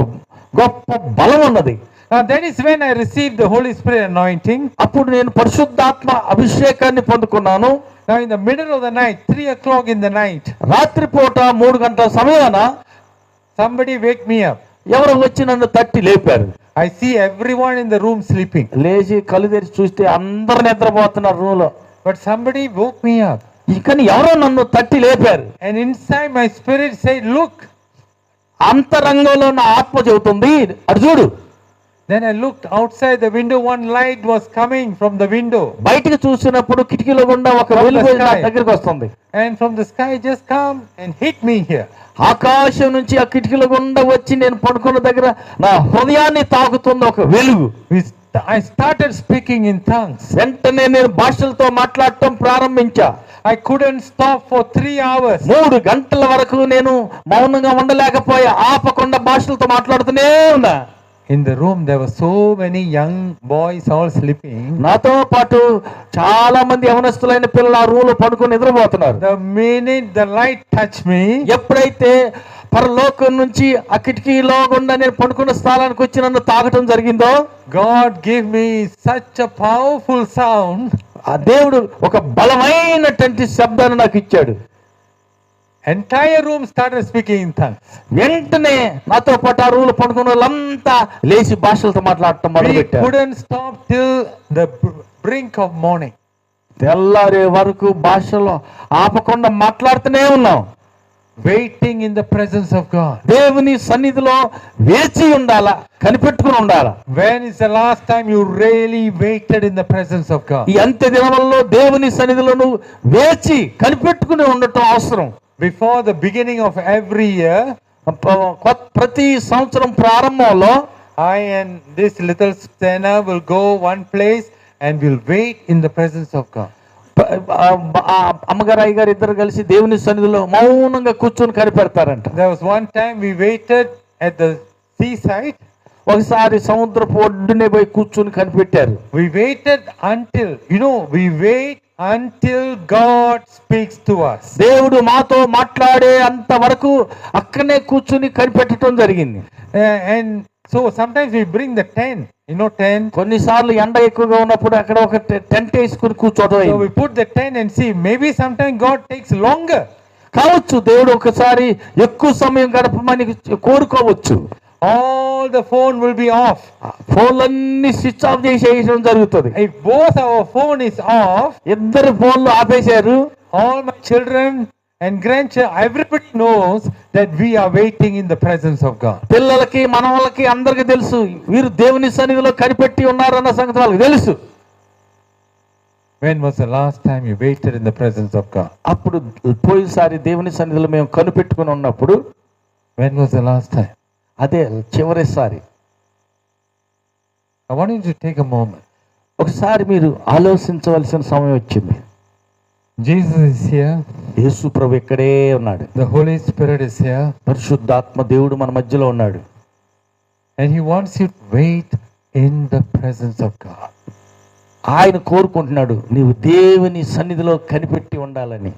గొప్ప బలం ఉన్నది. Now that is when I received the Holy Spirit anointing. అప్పుడు నేను పరిశుద్ధాత్మ అభిషేకాన్ని పొందుకున్నాను. Now in the middle of the night, 3 o'clock in the night, రాత్రిపూట 3 గంటల సమయాన somebody wake me up. ఎవరు వచ్చి నన్ను తట్టి లేపారు. I see everyone in the room sleeping, లేచి కళ్ళు తెరిచి చూస్తే అందరు నిద్రపోతున్నారు రూమ్ లో. but somebody woke me up. కానీ ఎవరో నన్ను తట్టి లేపారు. And inside my spirit said, look. అంతరంగంలో నా ఆత్మ చెబుతుంది, అటు చూడు. Then I looked outside the window, one light was coming from the window. బయటికి చూసినప్పుడు కిటికీలో గుండా ఒక వెలుగు నా దగ్గరికి వస్తుంది. And from the sky just come and hit me here. ఆకాశం నుంచి ఆ కిటికీలో గుండా వచ్చి నేను పడుకున్న దగ్గర నా హృదయాన్ని తాకుతుంది ఒక వెలుగు. I started speaking in tongues. వెంటనే నేను భాషలతో మాట్లాడటం ప్రారంభించా. I couldn't stop for 3 hours. 3 గంటల వరకు నేను మౌనంగా ఉండలేకపోయా, ఆపకుండా భాషలతో మాట్లాడుతూనే ఉన్నా. In the room there were so many young boys all sleeping. నాతో పాటు చాలా మంది యవనస్తులైన పిల్లలు ఆ రూమ్ లో పడుకొని నిద్రపోతున్నారు. The minute the light touched me, ఎప్పుడైతే పరలోకం నుంచి ఆ కిటికీలో గుండా నేను పడుకున్న స్థలానికి వచ్చి నన్ను తాకటం జరిగిందో, God gave me such a powerful sound. ఆ దేవుడు ఒక బలమైనటువంటి శబ్దాన్ని నాకు ఇచ్చాడు. Entire room started speaking in tongues. వెంటనే నాతో పాటు ఆ రూమ్ లో పడుకున్న వాళ్ళంతా లేచి భాషలతో మాట్లాడటం We మొదలుపెట్టారు. couldn't stop till the brink of morning. తెల్లారే వరకు భాషలో ఆపకుండా మాట్లాడుతూనే ఉన్నాం. Waiting in the presence of God. దేవుని సన్నిధిలో వేచి ఉండాలా, కనిపెట్టుకుని ఉండాలా. When is the last time you really waited in the presence of God? ఈ అంత్య దినములలో దేవుని సన్నిధిలో నువ్వు వేచి కనిపెట్టుకుని ఉండటం అవసరం. Before the beginning of every year, ప్రతి సంవత్సరం ప్రారంభంలో I and this little Stena will go one place and will wait in the presence of God. అమ్మగారు అయ్యగారు ఇద్దరు కలిసి దేవుని సన్నిధిలో మౌనంగా కూర్చొని కనిపెడతారంట. There was one time we waited at the seaside. ఒకసారి సముద్రపు ఒడ్డునే పోయి కూర్చొని కనిపెట్టారు. We waited until, we wait until God speaks to us. దేవుడు మాతో మాట్లాడే అంత వరకు అక్కడనే కూర్చొని కనిపెట్టడం జరిగింది. And so sometimes we bring the tent, tent. కొన్నిసార్లు ఎండ ఎక్కువగా ఉన్నప్పుడు అక్కడ ఒక టెంట్ వేసుకుని కూర్చోవడం. So we put the tent and see, maybe sometimes God takes longer. కావచ్చు దేవుడు ఒకసారి ఎక్కువ సమయం గడపమని కోరుకోవచ్చు. All the phone will be off. ఫోన్లన్నీ స్విచ్ ఆఫ్ చేసేయడం జరుగుతుంది. If both our phone is off, ఇద్దరు ఫోన్లు ఆపేశారు. all my children and grandchildren, everybody knows that we are waiting in the presence of God. పిల్లలకి మనవలకి అందరికి తెలుసు వీరు దేవుని సన్నిధిలో కనిపెట్టి ఉన్నారన్న సంగతి వాళ్ళకి తెలుసు. When was the last time you waited in the presence of God? అప్పుడు పోయినసారి దేవుని సన్నిధిలో మేము కనిపెట్టుకుని ఉన్నప్పుడు When was the last time? అదే చివరిసారి. I want you to take a moment. ఒకసారి మీరు ఆలోచించవలసిన సమయం వచ్చింది. Jesus is here. యేసు ప్రభు ఇక్కడే ఉన్నాడు. The Holy Spirit is here. పరిశుద్ధాత్మ దేవుడు మన మధ్యలో ఉన్నాడు. And He wants you to wait in the presence of God. ఆయన కోరుకుంటున్నాడు నీవు దేవుని సన్నిధిలో కనిపెట్టి ఉండాలని.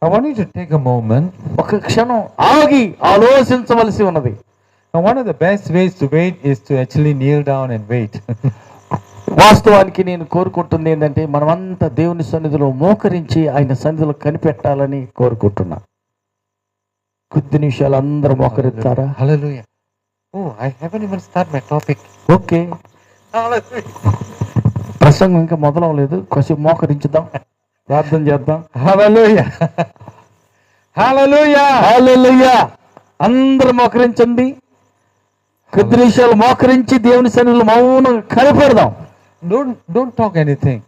I want you to take a moment. ఒక క్షణం ఆగి ఆలోచించవలసి ఉన్నది. Now, one of the best ways to wait is to actually kneel down and wait. వాస్తవానికి నేను కోరుకుంటుంది ఏంటంటే మనమంతా దేవుని సన్నిధిలో మోకరించి ఆయన సన్నిధిలో కనిపెట్టాలని కోరుకుంటున్నా. కొద్ది నిమిషాలు అందరూ మోకరిస్తారా? Hallelujah. Oh, I haven't even started my topic. Okay, Hallelujah. ప్రసంగం ఇంకా మొదలవలేదు, కొంచెం మోకరించుదాం, ప్రార్థన చేద్దాం. Hallelujah. Hallelujah. హల్లెలూయా. అందరూ మోకరించండి. కొద్ది నిమిషాలు మోకరించి దేవుని సన్నిధిలో మౌనంగా కనిపెడదాం. Don't talk anything.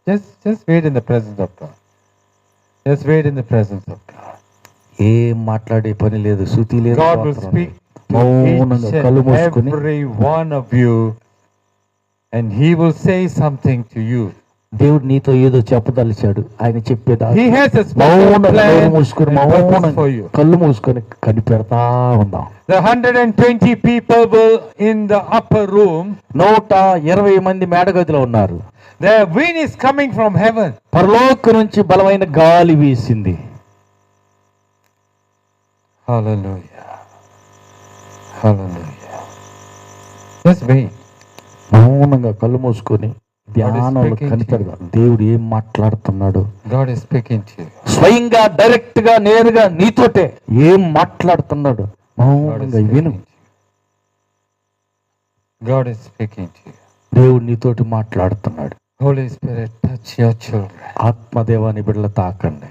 Just wait in the presence of God. Just wait in the presence of God. ఏం మాట్లాడే పని లేదు, శృతి లేదు, God will స్తోత్రం speak లేదు. to మౌనంగా each కళ్ళు and మూసుకుని every one of you, and He will say something to you. దేవుడు నీతో ఏదో చెప్పదలిచాడు. ఆయన చెప్పేదా He has a special మౌనంగా plan కళ్ళు మూసుకుని and purpose మౌనంగా for you. కళ్ళు మూసుకొని కనిపెడతా ఉందాం. The 120 people will in the upper room. 120 మంది మేడగదిలో ఉన్నారు. Their wind is coming from heaven. పరలోకం నుంచి బలమైన గాలి వీసింది. Hallelujah. Hallelujah. Just wait. మౌనంగా కళ్ళు మూసుకొని ధ్యానంలో speaking to కనిపెడదాం. దేవుడు ఏం మాట్లాడుతున్నాడు? God is speaking to you. స్వయంగా డైరెక్ట్ గా నేరుగా నీతోటే ఏం మాట్లాడుతున్నాడు? God is మౌనంగా విను. speaking to you. God is speaking to you. దేవుడు నీతోటి మాట్లాడుతున్నాడు. Holy Spirit, touch your children. ఆత్మదేవాని బిడ్డలు తాకండి.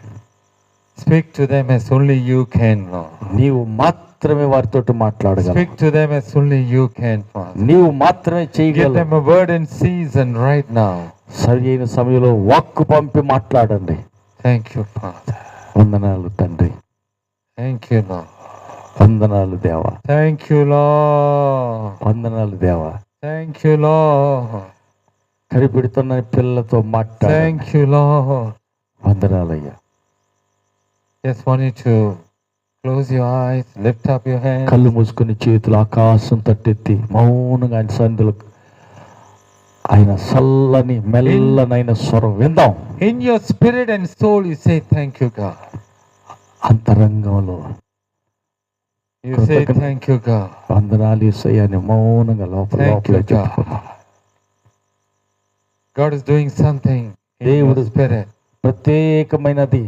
Speak to them as only you can, Lord. నీవు మాత్రమే వారితోటి మాట్లాడగలవు. Speak to them as only you can, Father. నీవు మాత్రమే Give చేయగలవు. them a word in season right now. సరి అయిన సమయంలో వాక్కు పంపి మాట్లాడండి. Thank you, Father. వందనాలు తండ్రి, Thank you, Lord. వందనాలు దేవా, Thank you, Lord. వందనాలు దేవా. Thank you, Lord. కనిపెడుతున్న పిల్లలతో మాట్లాడండి. Thank you, Lord. వందనాలయ్యా. Just want you to close your eyes, lift up your hands. కళ్ళు మూసుకొని చేతులు ఆకాశం తట్టెత్తి మౌనంగా ఆయన సన్నిధిలో ఆయన చల్లని మెల్లనైన స్వరం విందాం. In your spirit and soul, you say, Thank you, God. అంతరంగంలో You say, Thank you, God. వందనాలు యేసయ్యా అని మౌనంగా లోపల Thank లోపల you, God. చెప్పుకున్నాం. God is doing something in your దేవుడు spirit. ప్రత్యేకమైనది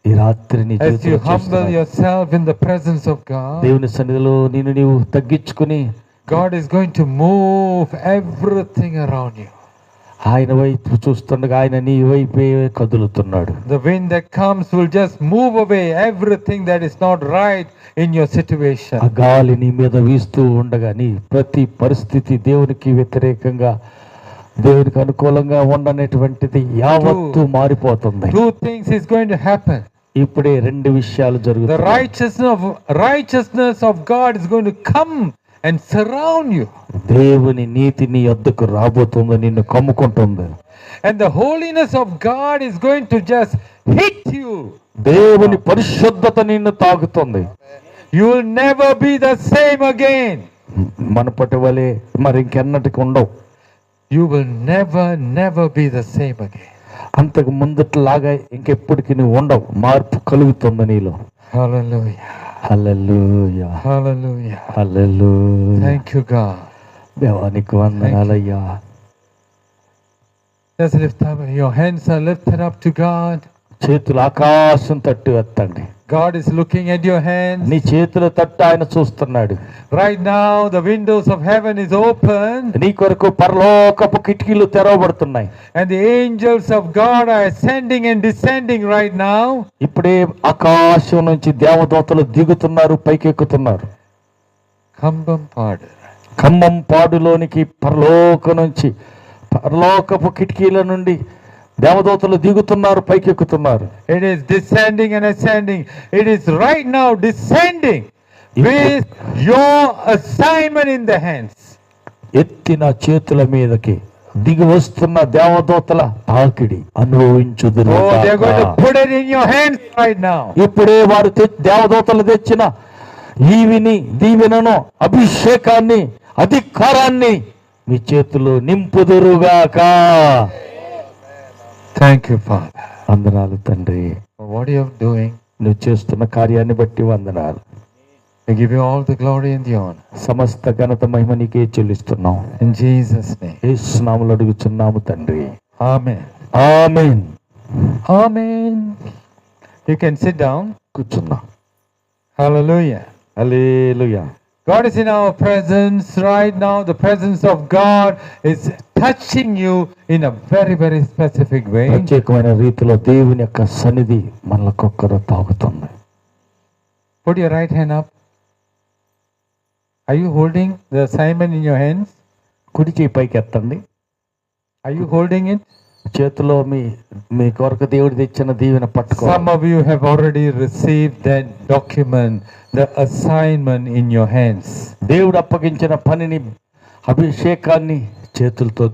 ఈ రాత్రి నీ As you చేతిలో humble చేస్తున్నాడు. yourself in the presence of God, దేవుని సన్నిధిలో నిన్ను నీవు తగ్గించుకుని God is going to move everything around you. ఆయన వైపు చూస్తుండగా ఆయన నీ వైపే కదులుతున్నాడు. The wind that comes will just move away everything that is not right in your ఆ situation. గాలి నీ మీద వీస్తూ ఉండగా నీ ప్రతి పరిస్థితి దేవునికి వ్యతిరేకంగా దేవునికి అనుకూలంగా ఉండనటువంటిది యావత్తు మారిపోతుంది. Two things is going to happen. ఇప్పుడే రెండు విషయాలు The జరుగుతాయి. righteousness of God is going to come and surround you. దేవుని నీతి నీ వద్దకు రాబోతుంది, నిన్ను కమ్ముకుంటుంది. And the holiness of God is going to just hit you. దేవుని పరిశుద్ధత నిన్ను తాకుతుంది. You will never be the same again. మనపటి వలె మరి ఇంకెన్నటికి ఉండవు. You will never be the same again. అంతకు ముందట్లాగా ఇంకెప్పటికి నువ్వు ఉండవు. మార్పు కలుగుతుంది నీలో. Hallelujah. Hallelujah, Hallelujah. Hallelujah. Thank you, God. దేవానికి వందనాలయ్యా. Just lift up. Your hands are lifted up to God. చేతులు ఆకాశం తట్టు ఎత్తండి. God is looking at your hands. నీ చేతుల తట్టు ఆయన చూస్తున్నాడు. Right now, the windows of heaven is open. నీ కొరకు పరలోకపు కిటికీలు తెరవబడుతున్నాయి. And the angels of God are ascending and descending right now. ఇప్పుడే ఆకాశం నుంచి దేవదూతలు దిగుతున్నారు, పైకెక్కుతున్నారు. ఖమ్మం పాడులోనికి పరలోకపు కిటికీల నుండి దేవదూతలు దిగుతున్నారు, పైకెక్కుతున్నారు. It is descending and ascending. It is right now descending with your assignment in the hands. ఎత్తిన చేతుల మీదకి దిగి వస్తున్న దేవదూతల తాకిడి అనుభవించుదురు Oh, they're going to put it in your hands right now. ఇప్పుడే వారు దేవదూతలు తెచ్చిన దీవెనను అభిషేకాన్ని అధికారాన్ని మీ చేతులు నింపుదురుగాక. Thank you, Father. వందనాలు తండ్రి, For what you are doing, నువ్వు చేస్తున్న కార్యాన్ని బట్టి వందనాలు. we give you all the glory and the honor. సమస్త ఘనత మహిమ నీకే చెల్లిస్తున్నాం. In Jesus' name. యేసు నామములో అడుగుచున్నాము తండ్రి. Amen. Amen. Amen. You can sit down. కూర్చున్నాం. Hallelujah. Hallelujah. God is in our presence right now. The presence of God is touching you in a very, very specific way. ప్రత్యేకమైన రీతిలో దేవుని యొక్క సన్నిధి మనలకొక్కరు తాగుతుంది. Put your right hand up. Are you holding the assignment in your hands? కుడి చేయి పైకి ఎత్తండి. Are you holding it? చేతిలో మీ కొరకు దేవుడు తెచ్చిన దీవెన పట్టుకో. Some of you have already received that document, the assignment in your hands. దేవుడు అప్పగించిన పనిని అభిషేకాన్ని చేతులతో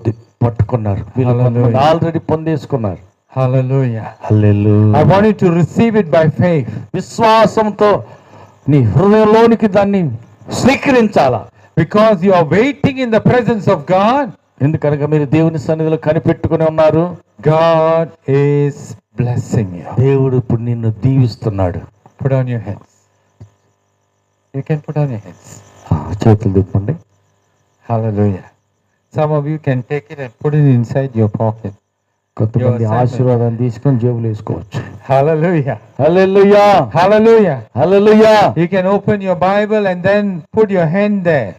పట్టుకున్నారు. Hallelujah. Already పొందేసుకున్నారు. Hallelujah. Hallelujah. I want you to receive it by faith. విశ్వాసంతో నీ హృదయంలోనికి దాన్ని స్వీకరించాలా. Because you are waiting in the presence of God. ఎందుకనగా మీరు దేవుని సన్నిధిలో కనిపెట్టుకుని ఉన్నారు. God is blessing you. దేవుడు ఇప్పుడు నిన్ను దీవిస్తున్నాడు. Put on your hands. You can put on your hands. చేతులు తిప్పండి. Hallelujah. Some of you can take it and put it inside your pocket. కొంతమంది Your assignment. ఆశీర్వాదాన్ని తీసుకొని జేబులో వేసుకోవచ్చు. Hallelujah. Hallelujah. Hallelujah. Hallelujah. You can open your Bible and then put your hand there.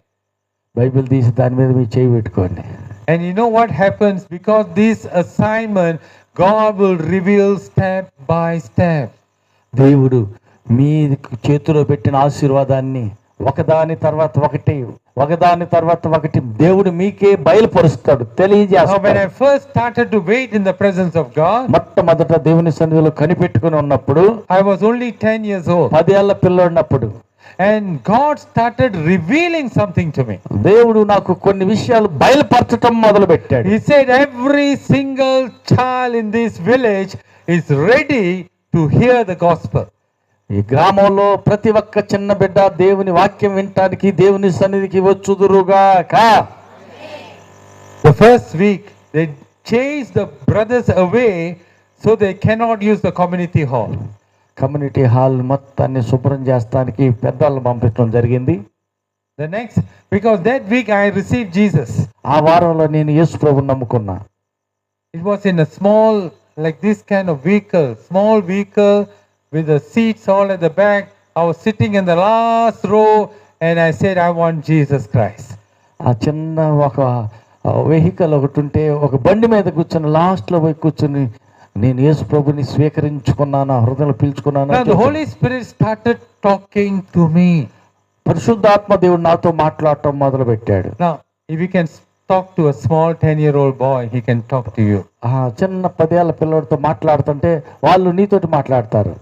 Bible తీసి దాని మీద మీ చేయి పెట్టుకోండి. And you know what happens? Because this assignment, God will reveal step by step. దేవుడు మీ చేతిలో పెట్టిన ఆశీర్వాదాన్ని ఒకదాని తర్వాత ఒకటి దేవుడు మీకే బయలుపరుస్తాడు, Now, when తెలియజేస్తాడు. I first started to wait in the presence of God, మొట్టమొదట దేవుని సన్నిధిలో కనిపెట్టుకుని ఉన్నప్పుడు I was only 10 years old. 10 ఏళ్ల పిల్లోడినప్పుడు And God started revealing something to me. దేవుడు నాకు కొన్ని విషయాలు బయలుపరచటం మొదలు పెట్టాడు. He said, every single child in this village is ready to hear the gospel. ఈ గ్రామంలో ప్రతి ఒక్క చిన్న బిడ్డ దేవుని వాక్యం వినటానికి దేవుని సన్నిధికి వచ్చుదురుగాక. The first week, they chased the brothers away so they cannot use the community hall. Community hall మొత్తాన్ని శుభ్రం చేస్తానికి పెద్దలను పంపించడం జరిగింది. The next, because that week I received Jesus. ఆ వారంలో నేను యేసు ప్రభువుని నమ్ముకున్నా. It was in a small, like this kind of vehicle, small vehicle with the seats all at the back. I was sitting in the last row and I said, I want Jesus Christ. ఆ చిన్న ఒక vehicle ఒకటి ఉంటే ఒక బండి మీద కూర్చొని లాస్ట్లో పోయి కూర్చొని నేను యేసు ప్రభుని స్వీకరించుకున్నాను, హృదయంలో పిలుచుకున్నాను. Now the Holy Spirit started talking to me. పరిశుద్ధాత్మ దేవుడు నాతో మాట్లాడటం మొదలు పెట్టాడు. Now, if you can talk to a small 10-year-old boy, he can talk to you. ఆ చిన్న 10 ఏళ్ల పిల్లడితో మాట్లాడుతుంటే వాళ్ళు నీతోటి మాట్లాడతారు.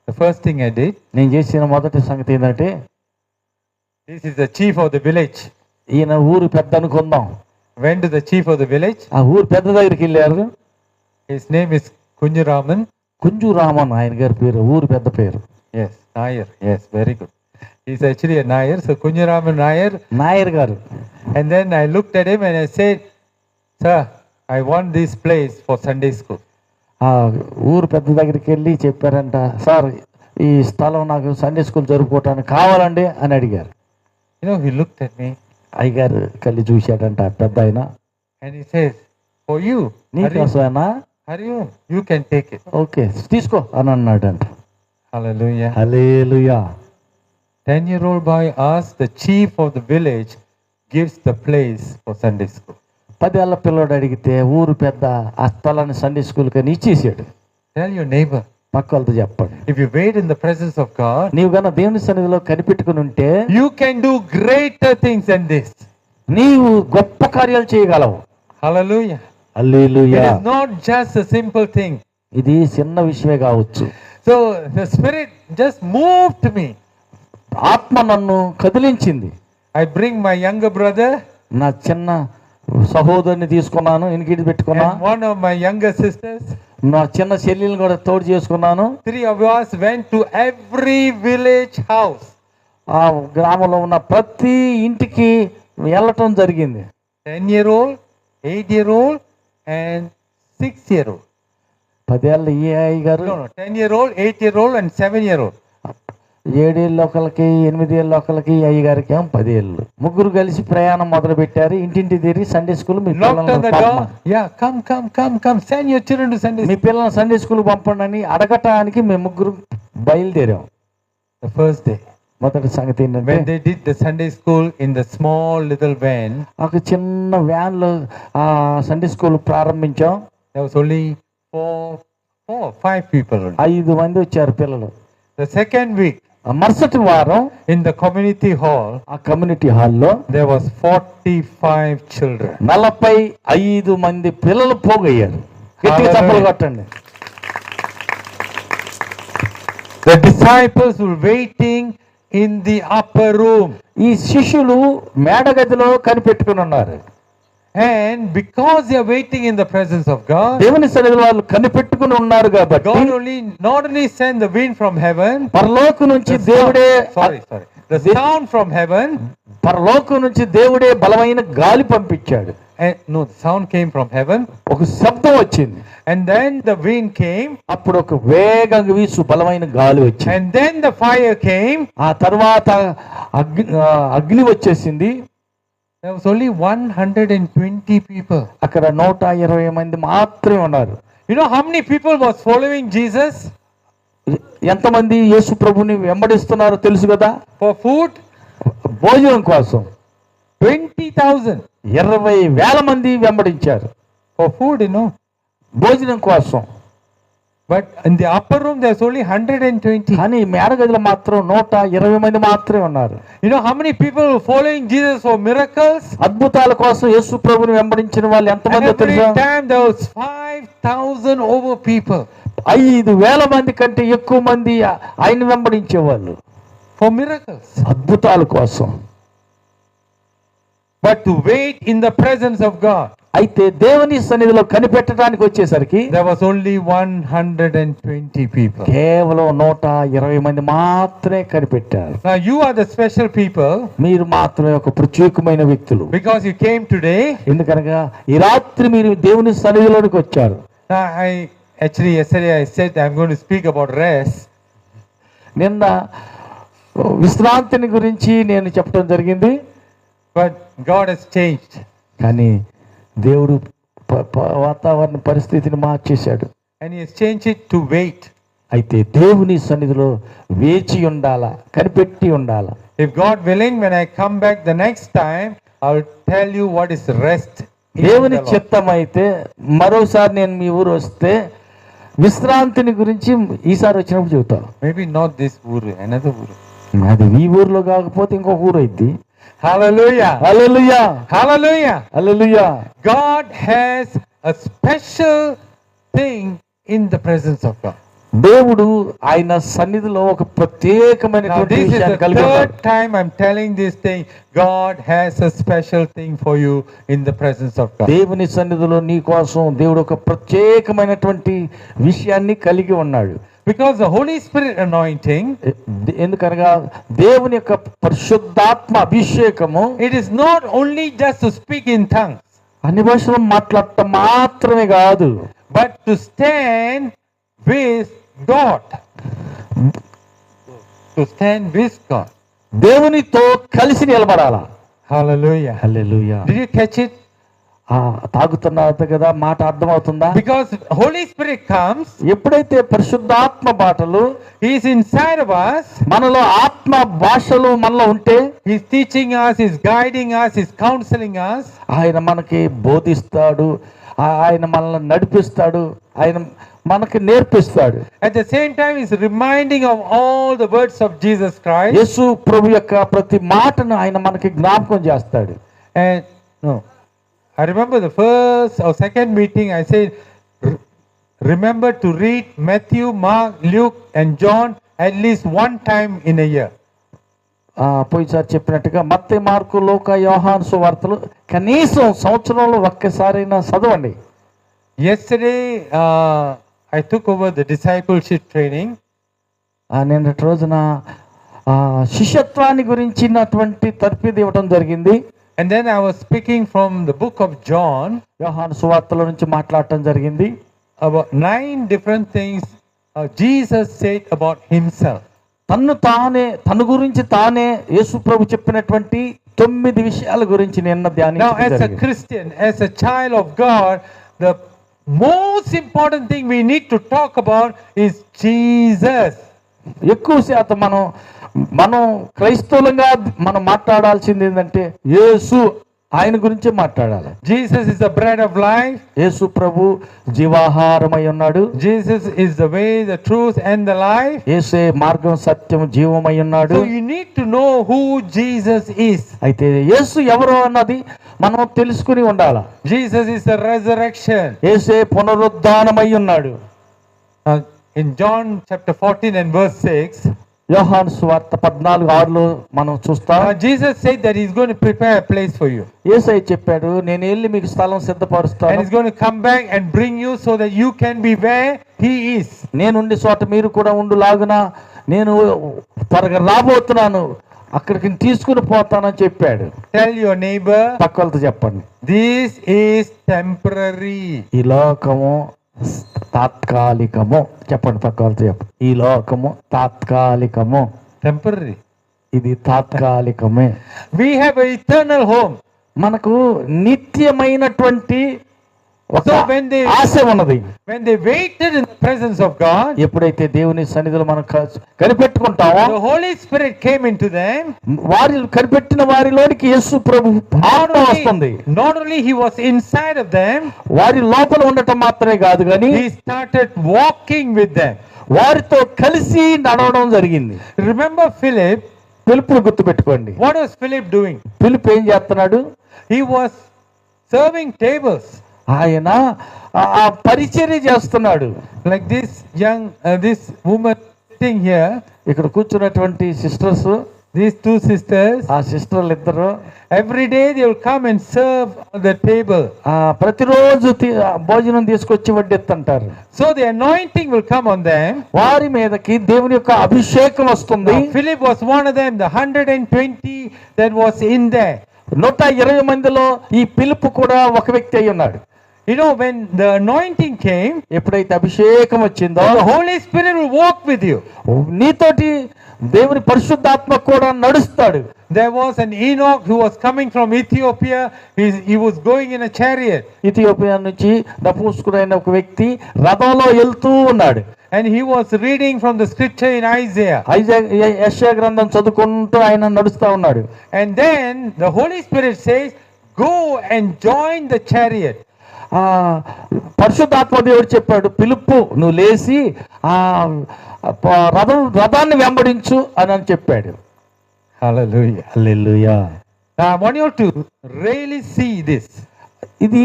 The first thing I did, నేను చేసిన మొదటి సంగతి ఏంటంటే, this is the chief of the village. ఈయన ఊరు పెద్ద అనుకుందాం. Went to the chief of the village. ఆ ఊరు పెద్ద దగ్గరికి వెళ్ళారు. His name is Kunjuraman. Kunju Raman ఆయన గారి పేరు, ఊరు పెద్ద పేరు. Yes, Nair. Yes, very good. He's actually a Nair. So Kunjuraman Nair. Nair గారు. And then I looked at him and I said, Sir, I want this place for Sunday school. ఆ ఊరు పెద్ద దగ్గరికి వెళ్ళి చెప్పారంట, సార్ ఈ స్థలం నాకు సండే స్కూల్ జరుపుకోవటానికి కావాలండి అని అడిగారు. You know, he looked at me అయ్యగారు కళ్ళి చూశాడంట పెద్ద ఆయన. and he says, for you, నీకోసమేనా? Hariom, you can take it. Okay తీసుకో అని అన్నాడంట. Hallelujah. Hallelujah. 10-year-old boy asked the chief of the village, gives the place for Sunday school. 10 ఏళ్ల పిల్లోడు అడిగితే ఊరు పెద్ద ఆ స్థలాన్ని సండే స్కూల్ కని ఇచ్చేసాడు. Tell your neighbor, పక్క వాళ్ళతో చెప్పండి, if you wait in the presence of God, నీవు కన్నా దేవుని సన్నిధిలో కనిపెట్టుకుని ఉంటే you can do greater things than this. నీవు గొప్ప కార్యాలు చేయగలవు. Hallelujah. It hallelujah. is not just a simple thing. ఇది చిన్న విషయమే కావచ్చు. So the Spirit just moved me. ఆత్మ నన్ను కదిలించింది. I bring my younger brother నా చిన్న సహోదరుని తీసుకున్నాను, ఇన్కిటి పెట్టుకున్నా. and one of my younger sisters. నా చిన్న చెల్లెల్ని కూడా తోడు చేసుకున్నాను. 3 of us went to every village house. ఆ గ్రామంలో ఉన్న ప్రతి ఇంటికి వెళ్ళటం జరిగింది. 10-year-old, 8-year-old and 6-year-old. 10 ఏళ్ళ ఈ అయ్య గారు, No, 10-year-old, 8-year-old and 7-year-old. 7 ఏళ్ళ ఒకరికి, 8 ఏళ్ళ ఒకరికి, అయ్య గారికి 10 ఏళ్ళు. ముగ్గురు కలిసి ప్రయాణం మొదలు పెట్టారు. ఇంటింటి తిరిగి Sunday school me Knocked on the పిల్లల్ని door. Yeah, come. Send your children to Sunday me school. పిల్లల్ని సండే స్కూల్ పంపండి అని అడగటానికి మేము ముగ్గురు బయలుదేరాం. The first day, మొదటి సంగతి ఏంటంటే, when they did the Sunday school in the small little van, ఒక చిన్న వ్యాన్ లో ఆ సండే స్కూల్ ప్రారంభించాం. there was only 5 people only. 5 మంది వచ్చారు పిల్లలు. The second week, ఆ మరుసటి వారం in the community hall, ఆ కమ్యూనిటీ హాల్లో there was 45 children. 45 మంది పిల్లలు పోగయ్యారు. గట్టిగా చప్పలు కొట్టండి. The disciples were waiting in the upper room, ఈ శిష్యులు మేడగదిలో కనిపెట్టుకుని ఉన్నారు. and because they are waiting in the presence of God, దేవుని సన్నిధిలో వాళ్ళు కనిపెట్టుకుని ఉన్నారు కాబట్టి God not only sent the wind from heaven, పరలోకం నుంచి దేవుడే the sound from heaven, పరలోకం నుంచి దేవుడే బలమైన గాలి పంపించాడు. and no, the sound came from heaven, ఒక శబ్దం వచ్చింది. and then the wind came, అప్పుడు ఒక వేగంగా వీసు బలమైన గాలి వచ్చింది. and then the fire came. ఆ తర్వాత అగ్ని వచ్చేసింది. There was only 120 people. అక్కడ 120 మంది మాత్రమే ఉన్నారు. You know how many people was following Jesus? ఎంతమంది యేసు ప్రభుని వెంబడిస్తున్నారో తెలుసు కదా. For food, భోజనం కోసం 20,000. 20,000 మంది వెంబడించారు. For food, you know. భోజనం కోసం. But in the upper room, there's only 120. కానీ మేడగదిలో మాత్రం 120 మంది మాత్రమే ఉన్నారు. You know how many people were following Jesus for miracles? అద్భుతాల కోసం యేసు ప్రభుని వెంబడించిన వాళ్ళు And ఎంతమంది every తెలుసా? time there was 5,000 over people 5,000 మంది కంటే ఎక్కువ మంది ఆయన వెంబడించే వాళ్ళు for miracles. అద్భుతాల కోసం. But to wait in the presence of God, అయితే దేవుని సన్నిధిలో కనిపెట్టడానికి వచ్చేసరికి there was only 120 people. కేవలం 120 మంది మాత్రమే కనిపెట్టారు. Now you are the special people మీరు మాత్రమే ఒక ప్రత్యేకమైన వ్యక్తులు. because you came today. ఎందుకనగా ఈ రాత్రి మీరు దేవుని సన్నిధిలోనికి వచ్చారు. Now yesterday I said I'm going to speak about rest. నిన్న విశ్రాంతిని గురించి నేను చెప్పడం జరిగింది. But God has changed. కానీ దేవుడు వాతావరణ పరిస్థితిని మార్చేశాడు. And He has changed it to wait. అయితే దేవుని సన్నిధిలో వేచి ఉండాలా, కనిపెట్టి ఉండాలా. If God willing, when I come back the next time, I will tell you what is rest. దేవుని చిత్తం అయితే మరోసారి నేను మీ ఊరు వస్తే విశ్రాంతిని గురించి ఈసారి వచ్చినప్పుడు చెబుతాను. Maybe not this uru, another uru. అది ఈ ఊర్లో కాకపోతే ఇంకొక ఊరు అయింది. Hallelujah. Hallelujah, Hallelujah. Hallelujah. God has a special thing in the presence of God. దేవుడు ఆయన సన్నిధిలో ఒక Now ప్రత్యేకమైనటువంటి this is విషయాన్ని the కలిగి ఉన్నాడు. third time I'm telling this thing. God has a special thing for you in the presence of God. దేవుని సన్నిధిలో నీ కోసం దేవుడు ఒక ప్రత్యేకమైనటువంటి విషయాన్ని కలిగి ఉన్నాడు. Because the Holy Spirit anointing, ఎందుకనగా దేవుని యొక్క పరిశుద్ధాత్మ అభిషేకము it is not only just to speak in tongues, అన్ని భాషలు మాట్లాడటం మాత్రమే కాదు, but to stand with God. To stand with God. దేవునితో కలిసి నిలబడాలా. Hallelujah. Hallelujah. Did you catch it? తాగుతున్నారు కదా, మాట అర్థమవుతుందా? Because Holy Spirit comes, ఎప్పుడైతే పరిశుద్ధాత్మ బాటలు He is inside of us. మనలో ఆత్మ భాషలు మనలో ఉంటే He's teaching us, He's guiding us, He's counseling us. ఆయన మనకి బోధిస్తాడు, ఆయన మనల్ని నడిపిస్తాడు, ఆయన మనకి నేర్పిస్తాడు. At the same time, He's reminding of all the words of Jesus Christ. యేసు ప్రభు యొక్క ప్రతి మాటను ఆయన మనకి జ్ఞాపకం చేస్తాడు. And no, I remember the first or second meeting I said, remember to read Matthew, Mark, Luke and John at least one time in a year. పోయినసారి చెప్పినట్టుగా మత్తయి, mark, లూకా, యోహాను సువార్తలు కనీసం సంవత్సరంలో ఒక్కసారైనా చదవండి. Yesterday, I took over the discipleship training. నిన్నటి రోజున శిష్యత్వాన్ని గురించినటువంటి తర్ఫీదు ఇవ్వడం జరిగింది. And then I was speaking from the book of John యోహాను సువార్తల నుంచి మాట్లాడటం జరిగింది. about 9 different things Jesus said about himself. తన గురించి తానే యేసు ప్రభు చెప్పినటువంటి 9 విషయాల గురించి నిన్న Now, ధ్యానించడం as a జరిగింది. Christian, as a child of God, the most important thing we need to talk about is Jesus. ఎక్కువ శాతం మనం క్రైస్తవులంగా మనం మాట్లాడాల్సింది ఏంటంటే యేసు, ఆయన గురించే మాట్లాడాలి. Jesus is the bread of life. యేసు ప్రభు జీవాహారమై ఉన్నాడు. Jesus is the way, the truth and the life. యేసే మార్గం, సత్యం, జీవమై ఉన్నాడు. So you need to know who Jesus is. అయితే యేసు ఎవరు అన్నది మనం తెలుసుకుని ఉండాలి. Jesus is the resurrection. యేసే పునరుద్ధానమై ఉన్నాడు. In John chapter 14 and verse 6, యోహాను సువార్త 14:6లో మనం చూస్తాం. Jesus said that he's going to prepare a place for you. యేసయ్య చెప్పాడు, నేను వెళ్ళి మీకు స్థలం And సిద్ధపరుస్తాను, he's going to come back and bring you so that you can be where he is. నేనుండి చోట మీరు కూడా ఉండులాగున నేను త్వరగా రాబోతున్నాను, అక్కడికి తీసుకుని పోతానని చెప్పాడు. Tell your neighbor, పక్కలతో చెప్పండి, this is temporary. ఈ లోకము తాత్కాలికము. చెప్పండి, పక్కలతో చెప్పండి, ఈ లోకము తాత్కాలికము. Temporary. ఇది తాత్కాలికమే. We have an eternal home. మనకు నిత్యమైనటువంటి ఒక So when they ఆశ ఉన్నది. waited in the presence of God, ఎప్పుడైతే దేవుని సన్నిధిలో మనం కనిపెట్టుకుంటామో the Holy Spirit came into them. వారి కనిపెట్టిన వారిలోనికి యేసు ప్రభు ఆత్మ వస్తుంది. Not only he was inside of them, వారి లోపల ఉండటం మాత్రమే కాదు కానీ he started walking with them. వారితో కలిసి నడవడం జరిగింది. Remember Philip? పిలుపుని గుర్తుపెట్టుకోండి. What was Philip doing? పిలుపు ఏం చేస్తున్నాడు? He was serving tables. ఆయన ఆ పరిచర్య చేస్తున్నాడు. Like this woman sitting here, ఇక్కడ కూర్చున్నటువంటి సిస్టర్స్, these 2 sisters, ఆ సిస్టర్లు ఇద్దరు every day they will come and serve on the table. ప్రతిరోజు భోజనం తీసుకొచ్చి వడ్డిస్తుంటారు. So the anointing will come on them. వారి మీదకి దేవుని యొక్క అభిషేకం వస్తుంది. Now, Philip was one of them, the 120 that was in there. 120 మందిలో ఈ పిలుపు కూడా ఒక వ్యక్తి అయి ఉన్నాడు. You know, when the anointing came, ఎప్పుడైతే అభిషేకం వచ్చిందో the Holy Spirit will walk with you. నీతోటి దేవుని పరిశుద్ధాత్మ కూడా నడుస్తాడు. There was an Enoch who was coming from Ethiopia. He was going in a chariot. Ethiopia నుంచి నపుంసకుడైన ఒక వ్యక్తి రథంలో వెళ్తూ ఉన్నాడు. And he was reading from the scripture in Isaiah. యెషయా గ్రంథం చదువుకుంటూ ఆయన నడుస్తూ ఉన్నాడు. And then the Holy Spirit says, go and join the chariot. పరిశుద్ధాత్మ దేవుడు చెప్పాడు, పిలుపు నువ్వు లేచి రథాన్ని వెంబడించు అని చెప్పాడు. Hallelujah. Hallelujah. Now I want you to really see this. ఇది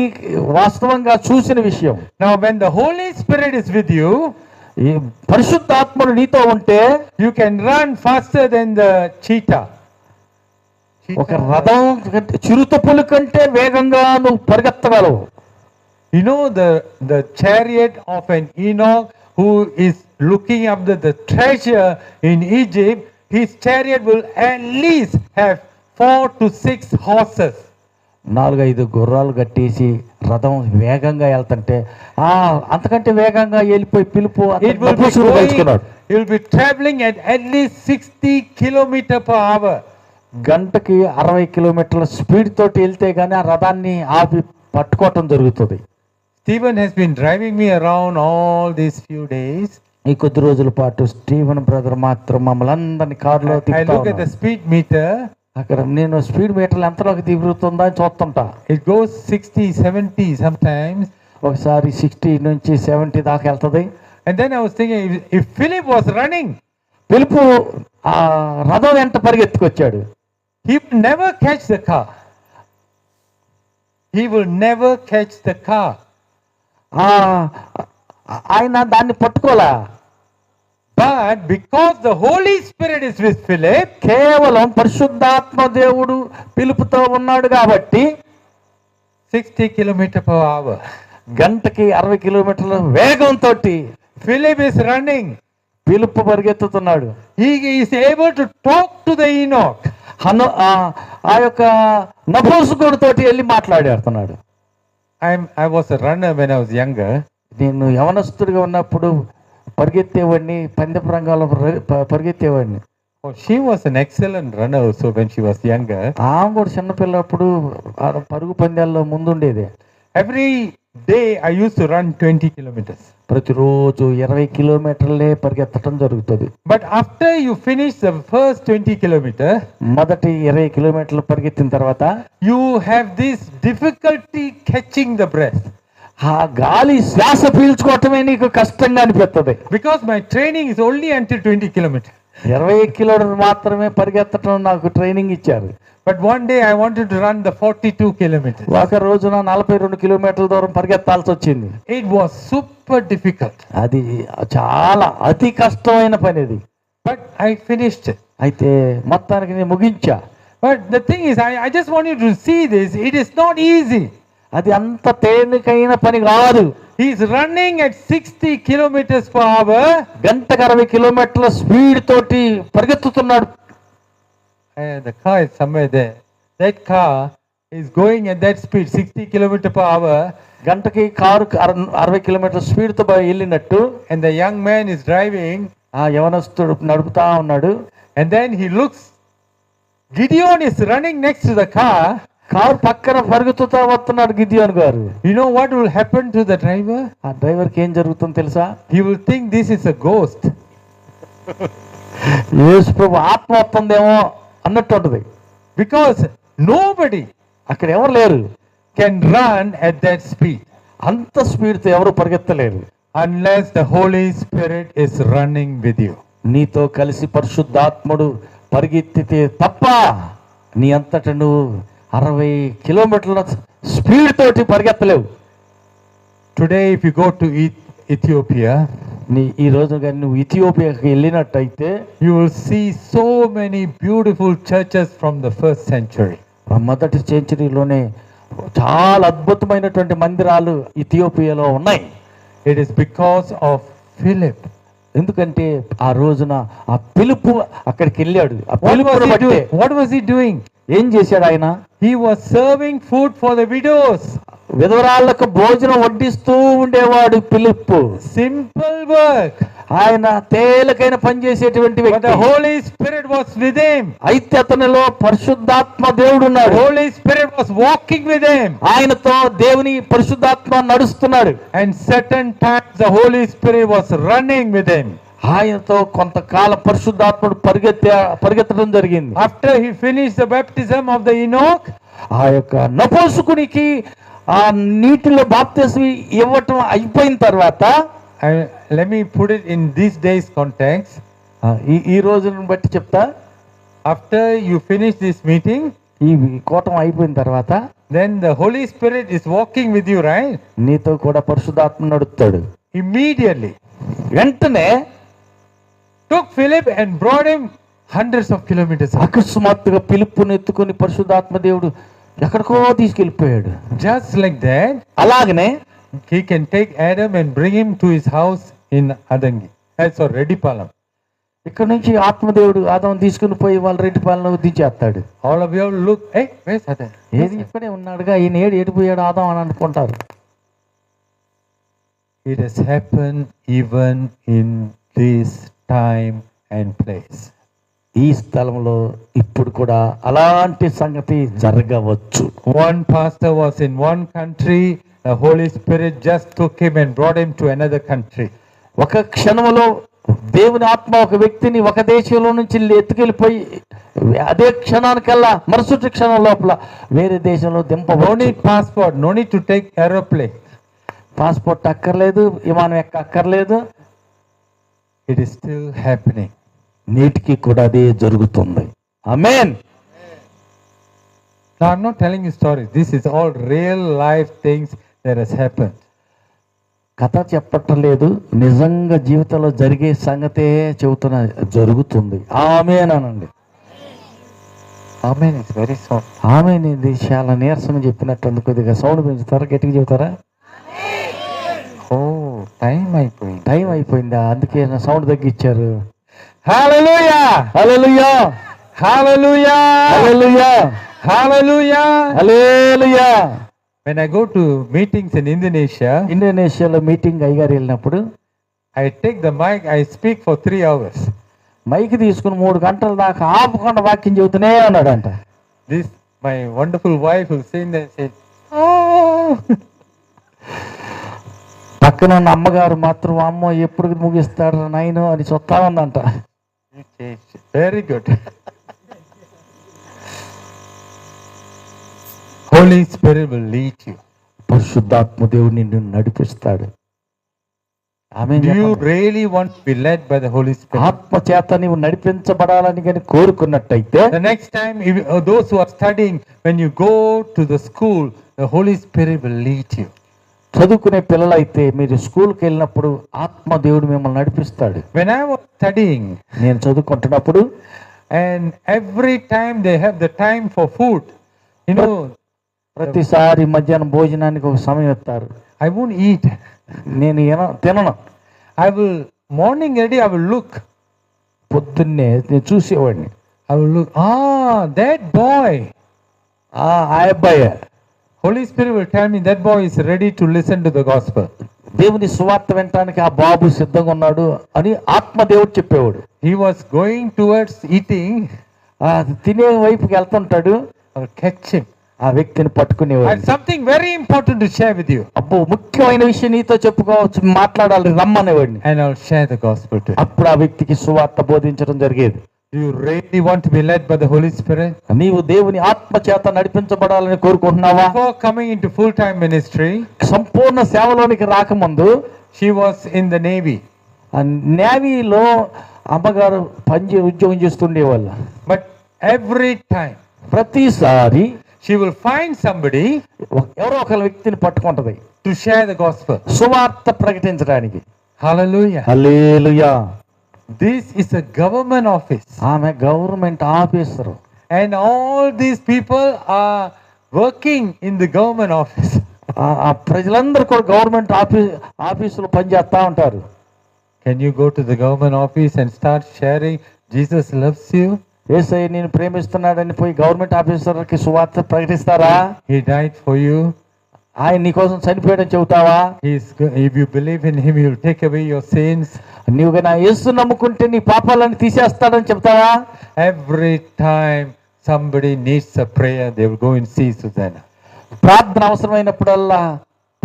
వాస్తవంగా చూసిన విషయం. Now when the Holy Spirit is with you, ఈ పరిశుద్ధాత్మను నీతో ఉంటే you can run faster than the cheetah. ఒక రథం చిరుతపులి కంటే వేగంగా నువ్వు పరిగెత్తగలవు. You know the chariot of an Enoch who is looking up the treasure in Egypt, his chariot will at least have 4 to 6 horses. 4-5 గుర్రాలు కట్టేసి రథం వేగంగా వెళ్తుంటే అంతకంటే వేగంగా వెళ్ళిపోయి పిలుపు It will be traveling at least 60 kilometers per hour. గంటకి 60 కిలోమీటర్ల స్పీడ్ తోటి వెళ్తే గానీ ఆ రథాన్ని ఆపి పట్టుకోవటం జరుగుతుంది. Stephen has been driving me around all these few days. ఈ కొద్ది రోజుల పాటు స్టీవెన్ బ్రదర్ మాత్రం మమ్మల్ని అందరినీ కారులో I look at the speed meter. అక్కడ నేను స్పీడ్ మీటర్లు ఎంతలోకి తిరుగుతుందా అని చూస్తుంటా. It goes 60, 70 sometimes. ఒకసారి 60 నుంచి 70 దాకా వెళ్తుంది. And then I was thinking, if Philip was running, పిలుపు ఆ రథం వెంట పరిగెత్తుకొచ్చాడు. he will never catch the car. He will never catch the car. ఆయన దాన్ని పట్టుకోలే. But because the Holy Spirit is with Philip, కేవలం పరిశుద్ధాత్మ దేవుడు పిలుపుతో ఉన్నాడు కాబట్టి 60 kilometers per hour, గంటకి 60 కిలోమీటర్ల వేగంతో Philip is running. పిలుపు పరిగెత్తుతున్నాడు. He is able to talk to the Enoch. ఆ యొక్క నపుంసకుడితోటి వెళ్ళి మాట్లాడుతున్నాడు. I was a runner when I was younger. నేను యవనస్తుడిగా ఉన్నప్పుడు పరిగెత్తేవాడిని, పందెపు రంగాల్లో పరిగెత్తేవాడిని. Oh, she was an excellent runner also when she was younger. ఆమె కూడా చిన్నపిల్లప్పుడు పరుగు పందాల్లో ముందుండేది. Every day I used to run 20 kilometers. ప్రతిరోజు 20 కిలోమీటర్లే పరిగెత్తడం జరుగుతుంది. But after you finish the first 20 kilometers, మొదటి 20 కిలోమీటర్లు పరిగెత్తిన తర్వాత you have this difficulty catching the breath. ఆ గాలి శ్వాస పీల్చుకోవటమే నీకు కష్టంగా అనిపిస్తుంది. Because my training is only until 20 kilometers. 20 కిలోమీటర్లు మాత్రమే పరిగెత్తడం నాకు ట్రైనింగ్ ఇచ్చారు. But one day I wanted to run the 42 kilometers. ఒక రోజున 42 కిలోమీటర్ల దూరం పరిగెత్తాల్సి వచ్చింది. It was super difficult. అది చాలా అతి కష్టమైన పని అది. But I finished it. అయితే మొత్తానికి నేను ముగించా. But the thing is, I just want you to see this. It is not easy. అది అంత తేలికైన పని కాదు. He is running at 60 kilometers per hour. గంటకు 60 కిలోమీటర్ల స్పీడ్ తోటి పరిగెత్తుతున్నాడు. The car is somewhere there. That car is going at that speed, 60 kilometers per hour. గంటకి car 60 కిలోమీటర్ల స్పీడ్ తో వెళ్ళినట్టు. And the young man is driving. ఆ యవనస్తుడు నడుపుతా ఉన్నాడు. And then he looks. Gideon is running next to the car. Car పక్కన పరిగెత్తుతా వస్తున్నాడు గిద్యోను గారు. You know what will happen to the driver? ఆ డ్రైవర్కి ఏం జరుగుతుందో తెలుసా? He will think this is a ghost. యేసు ప్రభు ఆత్మ వస్తుందేమో అన్నట్టు ఉంటుంది. Because nobody అక్కడ ఎవరు లేరు. can run at that speed అంత స్పీడ్ తో ఎవరు పరిగెత్తలేరు. unless the Holy Spirit is running with you. నీతో కలిసి పరిశుద్ధాత్ముడు పరిగెత్తితే తప్ప నీ అంతట నువ్వు 60 కిలోమీటర్ల స్పీడ్ తోటి పరిగెత్తలేవు. Today if you go to Ethiopia, ఈ రోజు కానీ నువ్వు ఇథియోపియాకి వెళ్ళినట్టయితే you will see so many beautiful churches from the first century. మొదటి సెంచరీలోనే చాలా అద్భుతమైనటువంటి మందిరాలు ఇథియోపియాలో ఉన్నాయి. It is because of Philip. ఎందుకంటే ఆ రోజున ఆ పిలుపు అక్కడికి వెళ్ళాడు. ఆ What పిలుపుని was he బట్టే doing? What was he doing? ఏం చేశాడు ఆయన? He was serving food for the widows. విధవరాళ్లకు భోజనం వడ్డిస్తూ ఉండేవాడు పిలుపు. Simple work. ఆయన తేలికైన పని చేసేటువంటి But వ్యక్తి. the Holy Spirit was with him. అయితే అతనిలో పరిశుద్ధాత్మ దేవుడు The ఉన్నాడు. Holy Spirit was walking with him. ఆయనతో దేవుని పరిశుద్ధాత్మ నడుస్తున్నాడు. And certain times the Holy Spirit was running with him. ఆయనతో కొంతకాలం పరిశుద్ధాత్ముడు పరిగెత్తడం జరిగింది. After he finished the baptism of the Enoch, ఆ యొక్క నపుంసకునికి ఆ నీటిలో బాప్తిస్మం ఇవ్వటం అయిపోయిన తర్వాత, let me put it in these days context. ఈ రోజును బట్టి చెప్తా. After you finish this meeting, ఈ కూటం అయిపోయిన తర్వాత then the Holy Spirit is walking with you, right? నీతో కూడా పరిశుద్ధాత్మ నడుస్తాడు. Immediately వెంటనే took Philip and brought him hundreds of kilometers away. అకస్మాత్తుగా పిలుపుని ఎత్తుకొని పరిశుద్ధాత్మ దేవుడు ఎక్కడికో తీసుకెళ్ళిపోయాడు. Just like that, అలాగనే he can take Adam and bring him to his house in Adangi. That's or Redipalam. ఇక్కడ నుంచి ఆత్మదేవుడు ఆదాం తీసుకుని పోయి వాళ్ళ రెడ్డిపాలన దించేస్తాడు. All of you look, hey, where's Adam? ఏది ఇక్కడే ఉన్నాడుగా, ఈయన ఏడిపోయాడు ఆదాం అని అనుకుంటారు. It has happened even in this time and place. ఈ స్థలంలో ఇప్పుడు కూడా అలాంటి సంగతి జరగవచ్చు. One pastor was in one country, the Holy Spirit just took him and brought him to another country. ఒక క్షణంలో దేవుని ఆత్మ ఒక వ్యక్తిని ఒక దేశంలో నుంచి ఎత్తుకెళ్ళిపోయి అదే క్షణానికల్లా మరుసటి క్షణం లోపల వేరే దేశంలో No దింపవచ్చు. need passport, no need to take aeroplane. Passport అక్కర్లేదు, విమానం అక్కర్లేదు. It is still happening. నేటికి కూడా అదే జరుగుతుంది. ఆమేన్. Now I'm not telling you stories. This is all real life things that has happened. కథ చెప్పటం లేదు, నిజంగా జీవితంలో జరిగే సంగతే చెబుతున్నా, జరుగుతుంది. ఆమేనండి. Amen is very soft. Amen. ఇది చాలా నీరసం చెప్పినట్టు కొద్దిగా సౌండ్ పెంచుతారా, గట్టిగా చెబుతారా? Oh, time అయిపోయింది. టైం అయిపోయిందా, అందుకే నా సౌండ్ తగ్గించారు. Hallelujah! Hallelujah, Hallelujah! Hallelujah, Hallelujah! Hallelujah. When I go to meetings in Indonesia, ఇండోనేషియాలో మీటింగ్ అయ్యగారు వెళ్ళినప్పుడు I take the mic, I speak for 3 hours. Mic తీసుకుని 3 గంటల దాకా ఆపకుండా వాక్యం చెబుతూనే ఉన్నాడంట. This, my wonderful wife will sit there and say, oh! పక్కన ఉన్న అమ్మగారు మాత్రం అమ్మ ఎప్పుడు ముగిస్తాడు నాయన అని చూస్తా ఉందంట. You changed. Very good. Holy Spirit will lead you. పరిశుద్ధాత్మ దేవుడు నిన్ను నడిపిస్తాడు. ఆమేన్. Do you really want to be led by the Holy Spirit? ఆత్మ చేత నీవు నడిపించబడాలని కానీ కోరుకున్నట్టయితే The next time, those who are studying, when you go to the school, the Holy Spirit will lead you. చదువుకునే పిల్లలైతే మీరు స్కూల్కి వెళ్ళినప్పుడు ఆత్మ దేవుడు మిమ్మల్ని నడిపిస్తాడు. When I was studying, నేను చదువుకుంటున్నప్పుడు and every time they have the time for food, you know, ప్రతిసారి మధ్యాహ్నం భోజనానికి ఒక సమయం ఇస్తారు. I won't eat. నేను తినను. I will, morning ready, I will look. పొద్దున్నే నేను చూసేవాడిని. I will look, that boy. ఆ అబ్బాయి, Holy Spirit will tell me that boy is ready to listen to the gospel. దేవుని సువార్త వినటానికి ఆ బాబు సిద్ధంగా ఉన్నాడు అని ఆత్మ దేవుడు చెప్పేవాడు. He was going towards eating. ఆ తినే వైపుకి వెళ్తుంటాడు. I will catch him. ఆ వ్యక్తిని I పట్టుకునేవాడు. have something very important to share with you. అబ్బో ముఖ్యమైన విషయం నీతో చెప్పుకోవచ్చు, మాట్లాడాలి, రమ్మనేవాడిని. And I will share the gospel to you. అప్పుడు ఆ వ్యక్తికి సువార్త బోధించడం జరిగేది. Do you really want to be led by the Holy Spirit? నీవు దేవుని ఆత్మ చేత నడిపించబడాలని కోరుకుంటున్నావా? Before coming into full-time ministry, సంపూర్ణ సేవలోనికి రాకముందు she was in the Navy. ఆ నేవీలో అమ్మగారు ఉద్యోగం చేస్తుండేవాళ్ళు. But every time, ప్రతిసారి she will find somebody ఎవరో ఒక వ్యక్తిని పట్టుకుంటది to share the gospel. సువార్త ప్రకటించడానికి. Hallelujah. Hallelujah. This is a government office. ఆమె government officer. And all these people are working in the government office. ఆ ప్రజలందరూ కూడా గవర్నమెంట్ ఆఫీసులో పనిచేస్తూ ఉంటారు. Can you go to the government office and start sharing Jesus loves you? యేసయ్య నేను ప్రేమిస్తున్నాడని పోయి government ఆఫీసర్కి సువార్త ప్రకటిస్తారా? He died for you. ఆయన నీ కోసం చనిపోయాడని చెబుతావా? If you believe in him, he will take away your sins. నీవు నా యేసు నమ్ముకుంటే నీ పాపాలను తీసేస్తాడని చెప్తావా? Every time somebody needs a prayer, they will go and see Susanna. ప్రార్థన అవసరమైనప్పుడల్లా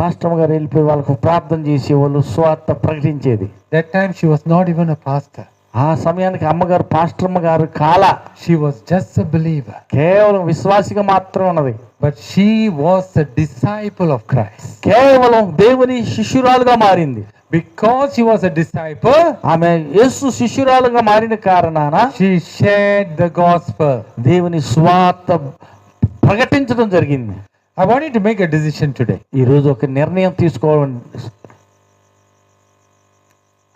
పాస్టర్ గారు వెళ్ళిపోయి వాళ్ళకు ప్రార్థన చేసేవాళ్ళు, సువార్త ప్రకటించేది. That time she was not even a pastor. ఆ సమయానికి అమ్మగారు పాస్టర్మ గారు కాల. She was just a believer. కేవలం విశ్వాసిగా మాత్రం ఉన్నది. But she was a disciple of Christ. కేవలం దేవుని శిష్యురాలుగా మారింది. Because she was a disciple, ఆమె యేసు శిష్యురాలుగా మారిన కారణాన she shared the gospel. దేవుని సువార్త ప్రకటించడం జరిగింది. I want you to make a decision today. ఈ రోజు ఒక నిర్ణయం తీసుకోవాలి.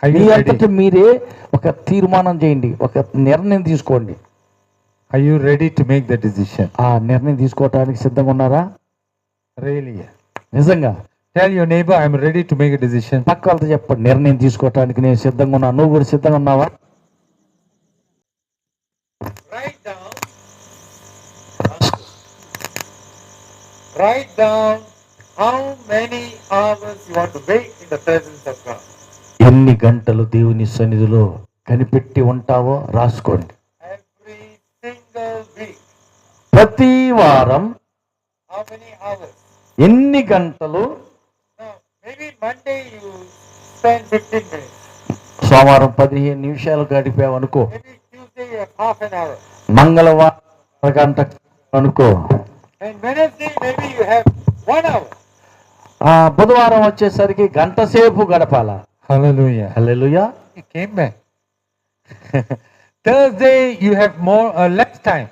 Are మీ you అంతటా ready? మీరే ఒక తీర్మానం చేయండి, ఒక నిర్ణయం తీసుకోండి. Are you ready to make the decision? ఆ నిర్ణయం తీసుకోవటానికి సిద్ధంగా ఉన్నారా? Really? నిజంగా Tell your neighbor, I'm ready to make a decision. పక్క వాళ్ళతో చెప్పండి, నిర్ణయం తీసుకోవటానికి నేను సిద్ధంగా ఉన్నా. నువ్వు కూడా సిద్ధంగా ఉన్నావా? Write down how many hours you want to wait in the presence of God. ఎన్ని గంటలు దేవుని సన్నిధిలో కనిపెట్టి ఉంటావో రాసుకోండి. Every single week. ప్రతి వారం How many hours? ఎన్ని గంటలు? Now, maybe Monday you spend 15 minutes. సోమవారం 15 నిమిషాలు గడిపావనుకో. Maybe Tuesday you have half an hour. మంగళవారం అరగంట అనుకో. And Wednesday maybe you have 1 hour. బుధవారం వచ్చేసరికి గంట సేపు గడపాల. Hallelujah. Hallelujah. He came back. Thursday you have less time.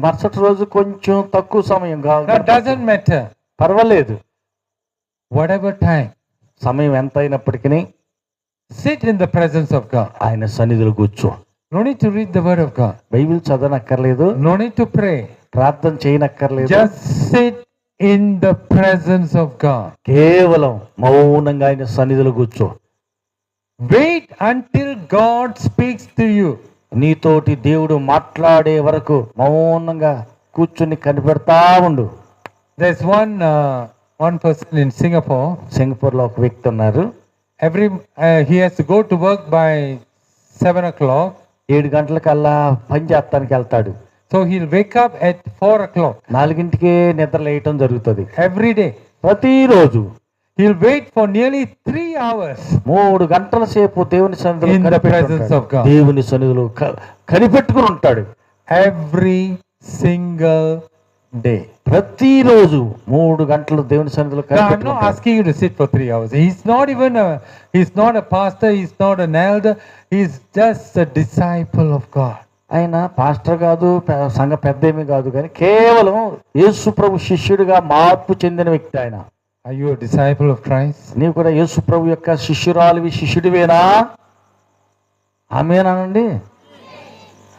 మరుసటి రోజు కొంచెం తక్కువ సమయం That doesn't matter. పర్వాలేదు. Whatever time, సమయం ఎంత అయినప్పటికీ sit in the presence of God. ఆయన సన్నిధిలో కూర్చో. No need to read the word of God. Bible చదవనక్కర్లేదు, No need to pray. ప్రార్థన చేయనక్కర్లేదు. Just sit in the presence of God. కేవలం మౌనంగా ఆయన సన్నిధిలో కూర్చో. Wait until God speaks to you. నీతోటి దేవుడు మాట్లాడే వరకు మౌనంగా కూర్చుని కనిపెడతా ఉండు. There's one person in Singapore. సింగపూర్లో ఒక వ్యక్తి ఉన్నారు. He has to go to work by 7 o'clock. 7 గంటలకల్లా పని చేస్తానికి వెళ్తాడు. So he'll wake up at 4 o'clock. 4ంటికే నిద్ర లేయటం జరుగుతుంది Every day. ప్రతిరోజు. He'll wait for nearly 3 hours 3 గంటల సేపు దేవుని సన్నిధిలో in the presence of God. దేవుని సన్నిధిలో కనిపెట్టుకుని ఉంటాడు. Every single day. ప్రతిరోజు 3 గంటలు దేవుని సన్నిధిలో Now, I'm not కనిపెట్టుకుంటాడు. asking you to sit for 3 hours. He's not a pastor, he's not an elder, he's just a disciple of God. ఆయన pastor కాదు, సంఘ పెద్దేమీ కాదు, కానీ కేవలం యేసు ప్రభు శిష్యుడిగా మార్పు చెందిన వ్యక్తి ఆయన. Are you a disciple of Christ? నీవు కూడా యేసు ప్రభు యొక్క శిష్యుడివేనా? ఆమేనండి.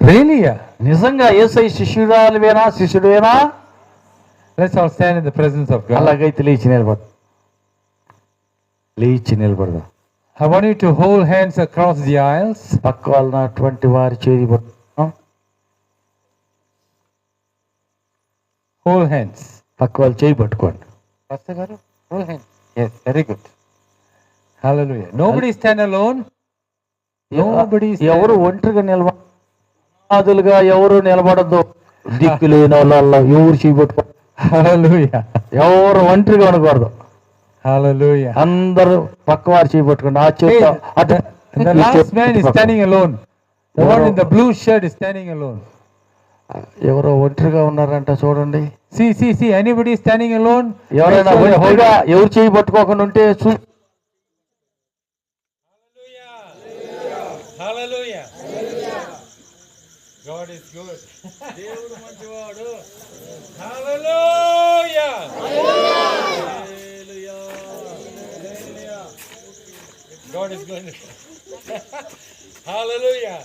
Really? Yeah. నిజంగా యేసయ్య శిష్యుడివేనా? Let's all stand in the presence of God. అలాగైతే లేచి నిలబడదాం. I want you to hold hands across the aisles. పక్క వాళ్ళటువంటి వారి చేయి పట్టుకుందాం. Hold hands. పక్క వాళ్ళు చేయి పట్టుకోండి. Pastor Garu, hold hands. Yes, very good. Hallelujah. Nobody stand alone. Nobody stand ఎవరు ఒంటరిగా నిలబడుగా ఎవరు నిలబడద్దు. దిక్కు లేని వాళ్ళ ఎవరు చేయి పట్టుకో. Hallelujah. ఎవరు ఒంటరిగా ఉండకూడదు. Hallelujah. అందరూ పక్క వారి చేయి పట్టుకోండి. ఆ Hey, చేత the last man is standing alone. The one in the blue shirt is standing alone. ఎవరో ఒంటరిగా ఉన్నారంట చూడండి. See. Anybody standing alone? ఎవరైనా Make sure you hold ఒంటరిగా ఎవరు చేయి పట్టుకోకుండా ఉంటే Hallelujah. God is good. దేవుడు మంచివాడు. Hallelujah. Hallelujah. God is good. Hallelujah.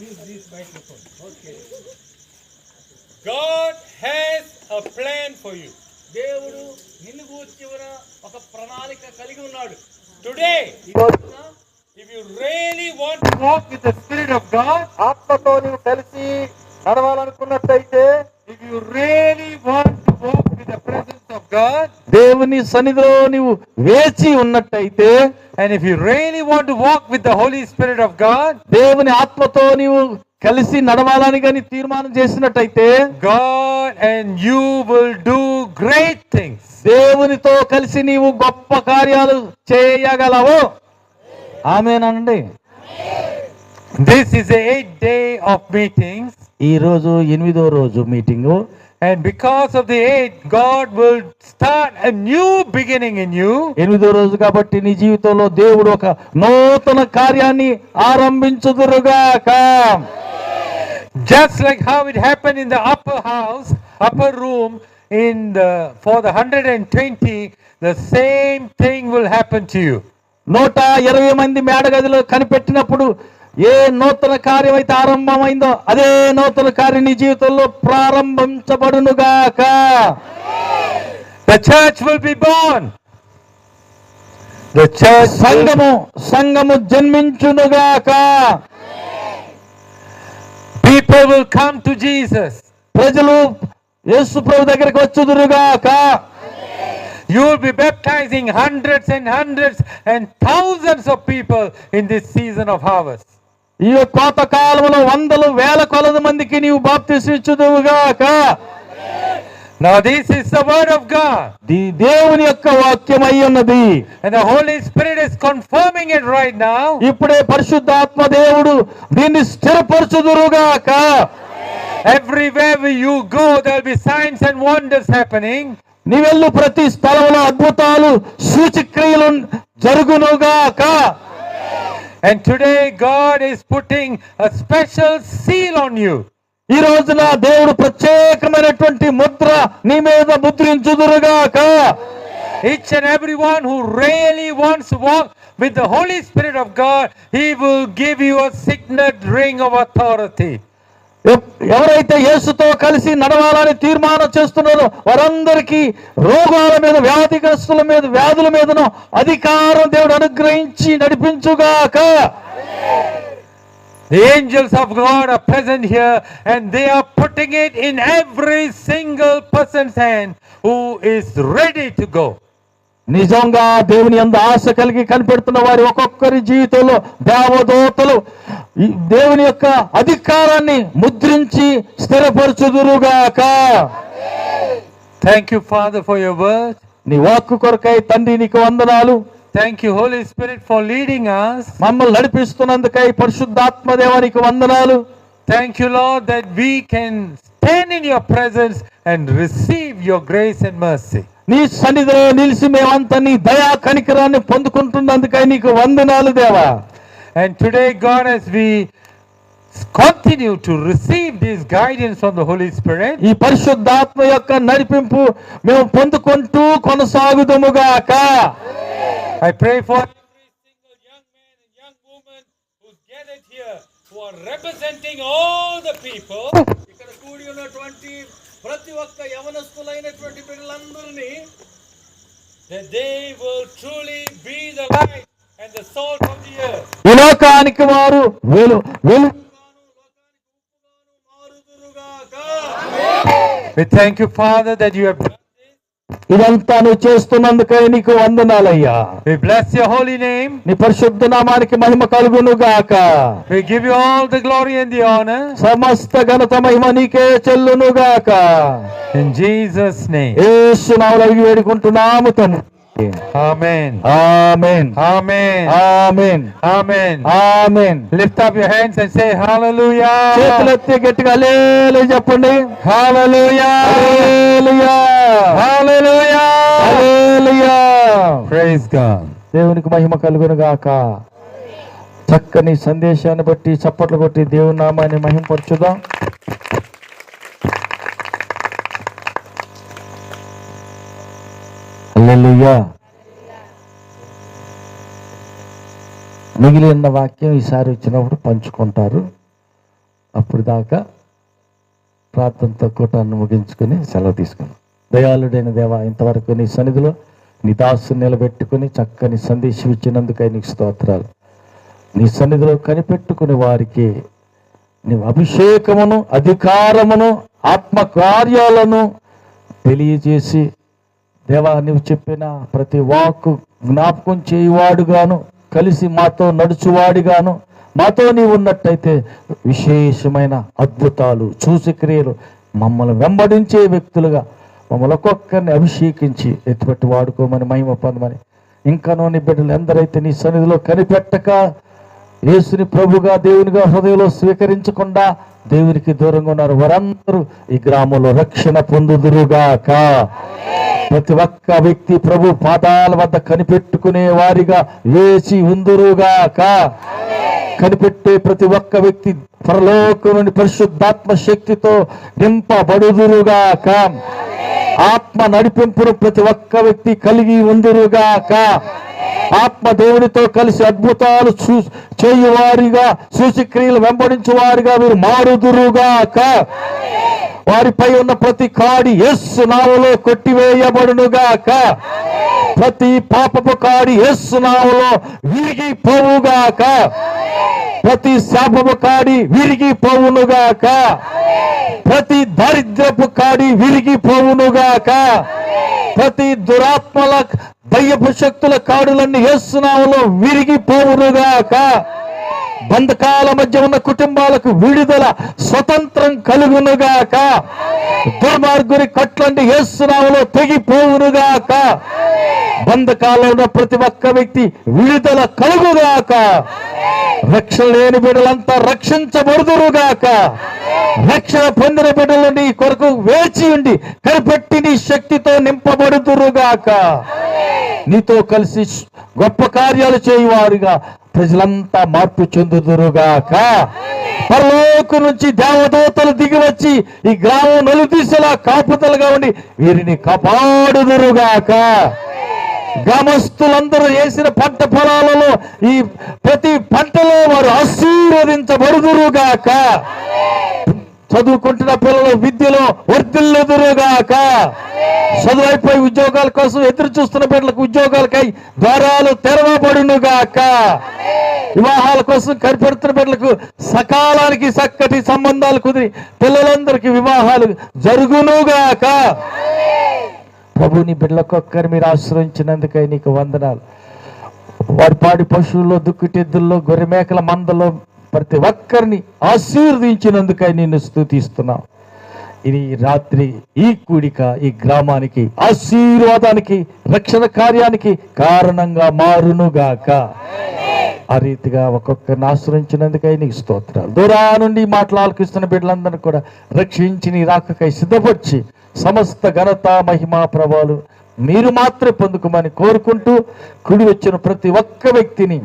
Use this microphone. Okay. God has a plan for you. దేవుడు నిన్ను గూర్చి ఒక ప్రణాళిక కలిగి ఉన్నాడు. Today, if you really want to walk with the Spirit of God, ఆత్మతో నీవు కలిసి నడవాలనుకున్నట్లయితే, if you really want to walk with the presence of God, దేవుని సన్నిధిలో నీవు వేచి ఉన్నట్టయితే, and if you really want to walk with the Holy Spirit of God, దేవుని ఆత్మతో నీవు కలిసి నడవాలని కానీ తీర్మానం చేసినట్టయితే, God and you will do great things. దేవునితో కలిసి నీవు గొప్ప కార్యాలు చేయగలవు. ఆమేనండి. This is the 8th day of meetings, ఈ రోజు 8వ రోజు meeting. and because of the 8th, God will start a new beginning in you. 8వ రోజు కాబట్టి నీ జీవితంలో దేవుడు ఒక నూతన కార్యాన్ని ఆరంభించుదురుగాక. Just like how it happened in the upper room for the 120, the same thing will happen to you. 120 మంది మేడగదిలో కనిపెట్టినప్పుడు ఏ నూతన కార్యం అయితే ఆరంభమైందో అదే నూతన కార్యం నీ జీవితంలో ప్రారంభించబడునుగాక. The church will be born. The church సంఘము జన్మించునుగాక. People will come to Jesus. ప్రజలు యేసు ప్రభు దగ్గరికి వచ్చుదురుగాక. You will be baptizing hundreds and thousands of people in this season of harvest. ఈ కోత కాలంలో వందలు వేల కొలది మందికి నీవు బాప్తిసం ఇచ్చుదువుగాక. Now this is the word of God. దేవుని యొక్క వాక్యమై ఉన్నది. And the Holy Spirit is confirming it right now. ఇప్పుడే పరిశుద్ధాత్మ దేవుడు దీన్ని స్థిరపరచుదురుగాక. Everywhere where you go, there will be signs and wonders happening. నీవెళ్ళు ప్రతి స్థలంలో అద్భుతాలు సూచక్రియలు జరుగునుగాక. And today God is putting a special seal on you. ఈ రోజున దేవుడు ప్రత్యేకమైనటువంటి ముద్ర నీ మీద ముద్రించుదురుగాక. Each and everyone who really wants to walk with the Holy Spirit of God, He will give you a signet ring of authority. ఎవరైతే యేసుతో కలిసి నడవాలని తీర్మానం చేస్తున్నారో వారందరికీ రోగాల మీద, వ్యాధిగ్రస్తుల మీద, వ్యాధుల మీదను అధికారం దేవుడు అనుగ్రహించి నడిపించుగాక. The angels of God are present here and they are putting it in every single person's hand who is ready to go. నిజంగా దేవుని యందు ఆశ కలిగి కనిపెడుతున్న వారి ఒక్కొక్కరి జీవితంలో దేవదూతలు ఈ దేవుని యొక్క అధికారాన్ని ముద్రించి స్థిరపరచుదురుగాక. Thank you, Father, for your word. నీ వాక్కు కొరకై తండ్రి నీకు వందనాలు. Thank you, Holy Spirit, for leading us. మమ్మల్ని నడిపిస్తున్నందుకై పరిశుద్ధాత్మ దేవానికి వందనాలు. Thank you, Lord, that we can stand in your presence and receive your grace and mercy. నీ సన్నిధిలో నిలిచి మేమంతా నీ దయా కనికరాన్ని పొందుకుంటున్నందుకై నీకు వందనాలు దేవా. And today, God, as we continue to receive this guidance from the Holy Spirit, ఈ పరిశుద్ధాత్మ యొక్క నడిపింపు మేము పొందుకుంటూ కొనసాగుదుముగాక. I pray for every single young man and young woman who's gathered here, who are representing all the people. ఇక్కడ కూడి ఉన్నటువంటి ప్రతి ఒక్క యవనస్తులైనటువంటి బిడ్డలందరినీ That they will truly be the light and the salt of the earth. ఈ లోకానికి వారు We thank you, Father, that you have done this. ఇదంతా నువ్వు చేస్తున్నందుకై నీకు వందనాలయ్యా. We bless your holy name. నీ పరిశుద్ధ నామానికి మహిమ కలుగును గాక. We give you all the glory and the honor. సమస్త ఘనత మహిమ నీకే చెల్లును గాక. In Jesus' name. యేసు నామములో అడిగి వేడుకుంటున్నాము తండ్రి. Amen. Amen. Amen. Amen. Amen. Amen. Lift up your hands and say hallelujah. చేతులెత్తి గట్టిగా హల్లెలూయా చెప్పండి. Hallelujah. హల్లెలూయా. Hallelujah. హల్లెలూయా. Praise God. దేవునికి మహిమ కలుగును గాక. చక్కని సందేశాన్ని బట్టి చప్పట్లు కొట్టి దేవుని నామాన్ని మహిమపరచుదాం. హల్లెలూయా. మిగిలిన వాక్యం ఈసారి వచ్చినప్పుడు పంచుకుంటారు. అప్పుడు దాకా ప్రార్థనతో కూటాన్ని ముగించుకొని సెలవు తీసుకున్నాం. దయాళుడైన దేవా, ఇంతవరకు నీ సన్నిధిలో నీ దాసుని నిలబెట్టుకుని చక్కని సందేశం ఇచ్చినందుకై నీకు స్తోత్రాలు. నీ సన్నిధిలో కనిపెట్టుకుని వారికి నీ అభిషేకమును, అధికారమును, ఆత్మ కార్యాలను తెలియజేసి దేవా, నీవు చెప్పిన ప్రతి వాక్కు జ్ఞాపకం చేయువాడుగాను, కలిసి మాతో నడుచువాడిగాను, మాతో నీవు ఉన్నట్టయితే విశేషమైన అద్భుతాలు, సూచక్రియలు మమ్మల్ని వెంబడించే వ్యక్తులుగా మమ్మల్ని ఒక్కొక్కరిని అభిషేకించి ఎత్తుపెట్టి వాడుకోమని మహిమ పొందమని, ఇంకానూ నీ బిడ్డలు ఎందరైతే నీ సన్నిధిలో కనిపెట్టక యేసుని ప్రభుగా దేవునిగా హృదయంలో స్వీకరించకుండా దేవునికి దూరంగా ఉన్నారు, వారందరూ ఈ గ్రామంలో రక్షణ పొందుదురుగాక. ప్రతి ఒక్క వ్యక్తి ప్రభు పాదాల వద్ద కనిపెట్టుకునే వారిగా వేచి ఉందురుగాక. కనిపెట్టే ప్రతి ఒక్క వ్యక్తి పరలోకం నుండి పరిశుద్ధాత్మ శక్తితో నింపబడుదురుగాక. ఆత్మ నడిపింపును ప్రతి ఒక్క వ్యక్తి కలిగి ఉందురుగాక. ఆత్మ దేవునితో కలిసి అద్భుతాలు చేయువారిగా, సూచక్రియలు వెంబడించు వారిగా మీరు మారుదురుగాక. వారిపై ఉన్న ప్రతి కాడి యేసు నామములో కొట్టివేయబడునుగాక. ప్రతి పాపపు కాడి యేసు నామములో విరిగిపోవుగాక. ప్రతి శాపపు కాడి విరిగిపోవునుగాక. ప్రతి దరిద్రపు కాడి విరిగిపోవునుగాక. ప్రతి దురాత్మల దయ్యపు శక్తుల కాడులన్నీ యేసు నామములో విరిగిపోవునుగాక. బంధకాల మధ్య ఉన్న కుటుంబాలకు విడుదల, స్వతంత్రం కలుగునుగాక. దుర్మార్గుని కట్లన్నీ యేసు నామములో తెగిపోవునుగాక. బంధకాలలో ఉన్న ప్రతి ఒక్క వ్యక్తి విడుదల కలుగుగాక. రక్షణ లేని బిడ్డలంతా రక్షించబడుదురుగాక. రక్షణ పొందిన బిడ్డలు నీ కొరకు వేచి ఉండి కనిపెట్టి నీ శక్తితో నింపబడుదురుగాక. నీతో కలిసి గొప్ప కార్యాలు చేయువారుగా ప్రజలంతా మార్పు చెందుదురుగాక. పరలోకం నుంచి దేవదూతలు దిగి వచ్చి ఈ గ్రామం నలుదిశలా కాపుదలుగా ఉండి వీరిని కాపాడుదురుగాక. గ్రామస్తులందరూ వేసిన పంట పొలాలలో ఈ ప్రతి పంటలో వారు ఆశీర్వదించబడుదురుగాక. చదువుకుంటున్న పిల్లలు విద్యలో వర్ధిల్లుదురుగాక. చదువు అయిపోయి ఉద్యోగాల కోసం ఎదురు చూస్తున్న బిడ్డలకు ఉద్యోగాలకై ద్వారాలు తెరవబడునుగాక. వివాహాల కోసం కనిపెడుతున్న బిడ్డలకు సకాలానికి చక్కటి సంబంధాలు కుదిరి పిల్లలందరికీ వివాహాలు జరుగునుగాక. ప్రభు నీ బిడ్డలకొక్కరి మీరు ఆశ్రయించినందుకై నీకు వందనాలు. వారి పాడి పశువుల్లో, దుక్కుటెద్దుల్లో, గొర్రె మేకల మందలో ప్రతి ఒక్కరిని ఆశీర్వదించినందుకై నిన్ను స్తుతిస్తున్నాం. ఇది రాత్రి ఈ కూడిక ఈ గ్రామానికి ఆశీర్వాదానికి, రక్షణ కార్యానికి కారణంగా మారునుగాక. ఆ రీతిగా ఒక్కొక్కరిని ఆశ్రయించినందుకై నీకు స్తోత్రాలు. దూరా నుండి మాట్లాడుకిస్తున్న బిడ్డలందరినీ కూడా రక్షించి నీ రాకకై సిద్ధపరిచి సమస్త ఘనత, మహిమ, ప్రభావాలు మీరు మాత్రమే పొందుకోమని కోరుకుంటూ, కుడి వచ్చిన ప్రతి ఒక్క వ్యక్తిని,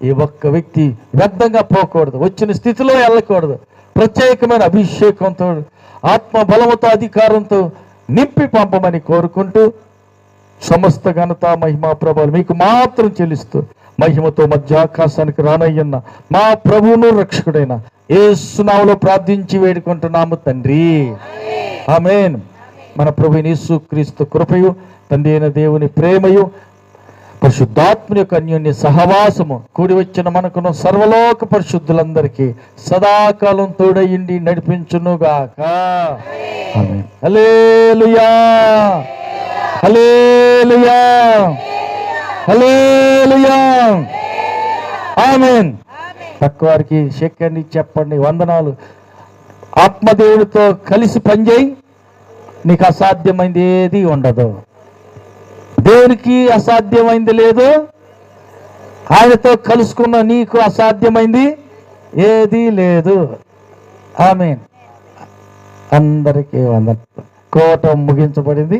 ఈ ఒక్క వ్యక్తి వ్యర్థంగా పోకూడదు, వచ్చిన స్థితిలో వెళ్ళకూడదు. ప్రత్యేకమైన అభిషేకంతో, ఆత్మ బలముతో, అధికారంతో నింపి పంపమని కోరుకుంటూ, సమస్త ఘనత, మహిమ, ప్రభావాలు మీకు మాత్రం చెల్లిస్తూ, మహిమతో మధ్యాకాశానికి రానయ్యన్న మా ప్రభువును రక్షకుడైన యేసు నామములో ప్రార్థించి వేడుకుంటున్నాము తండ్రి. ఆమేన్. మన ప్రభువైన యేసుక్రీస్తు కృపయు, తండ్రి అయిన దేవుని ప్రేమయు, పరిశుద్ధాత్మని యొక్క అన్యోన్య సహవాసము కూడి వచ్చిన మనకును సర్వలోక పరిశుద్ధులందరికీ సదాకాలం తోడయిండి నడిపించునుగాక. ఆమేన్. హల్లెలూయా, హల్లెలూయా, హల్లెలూయా. ఆమేన్. పక్కవారికి శక్తిని చెప్పండి, వందనాలు. ఆత్మదేవుడితో కలిసి పనిచేయి, నీకు అసాధ్యమైంది ఏది ఉండదు. దేవునికి అసాధ్యమైంది లేదు, ఆయనతో కలుసుకున్న నీకు అసాధ్యమైంది ఏది లేదు. ఆమేన్. అందరికీ వందనాలు. కోట ముగించబడింది.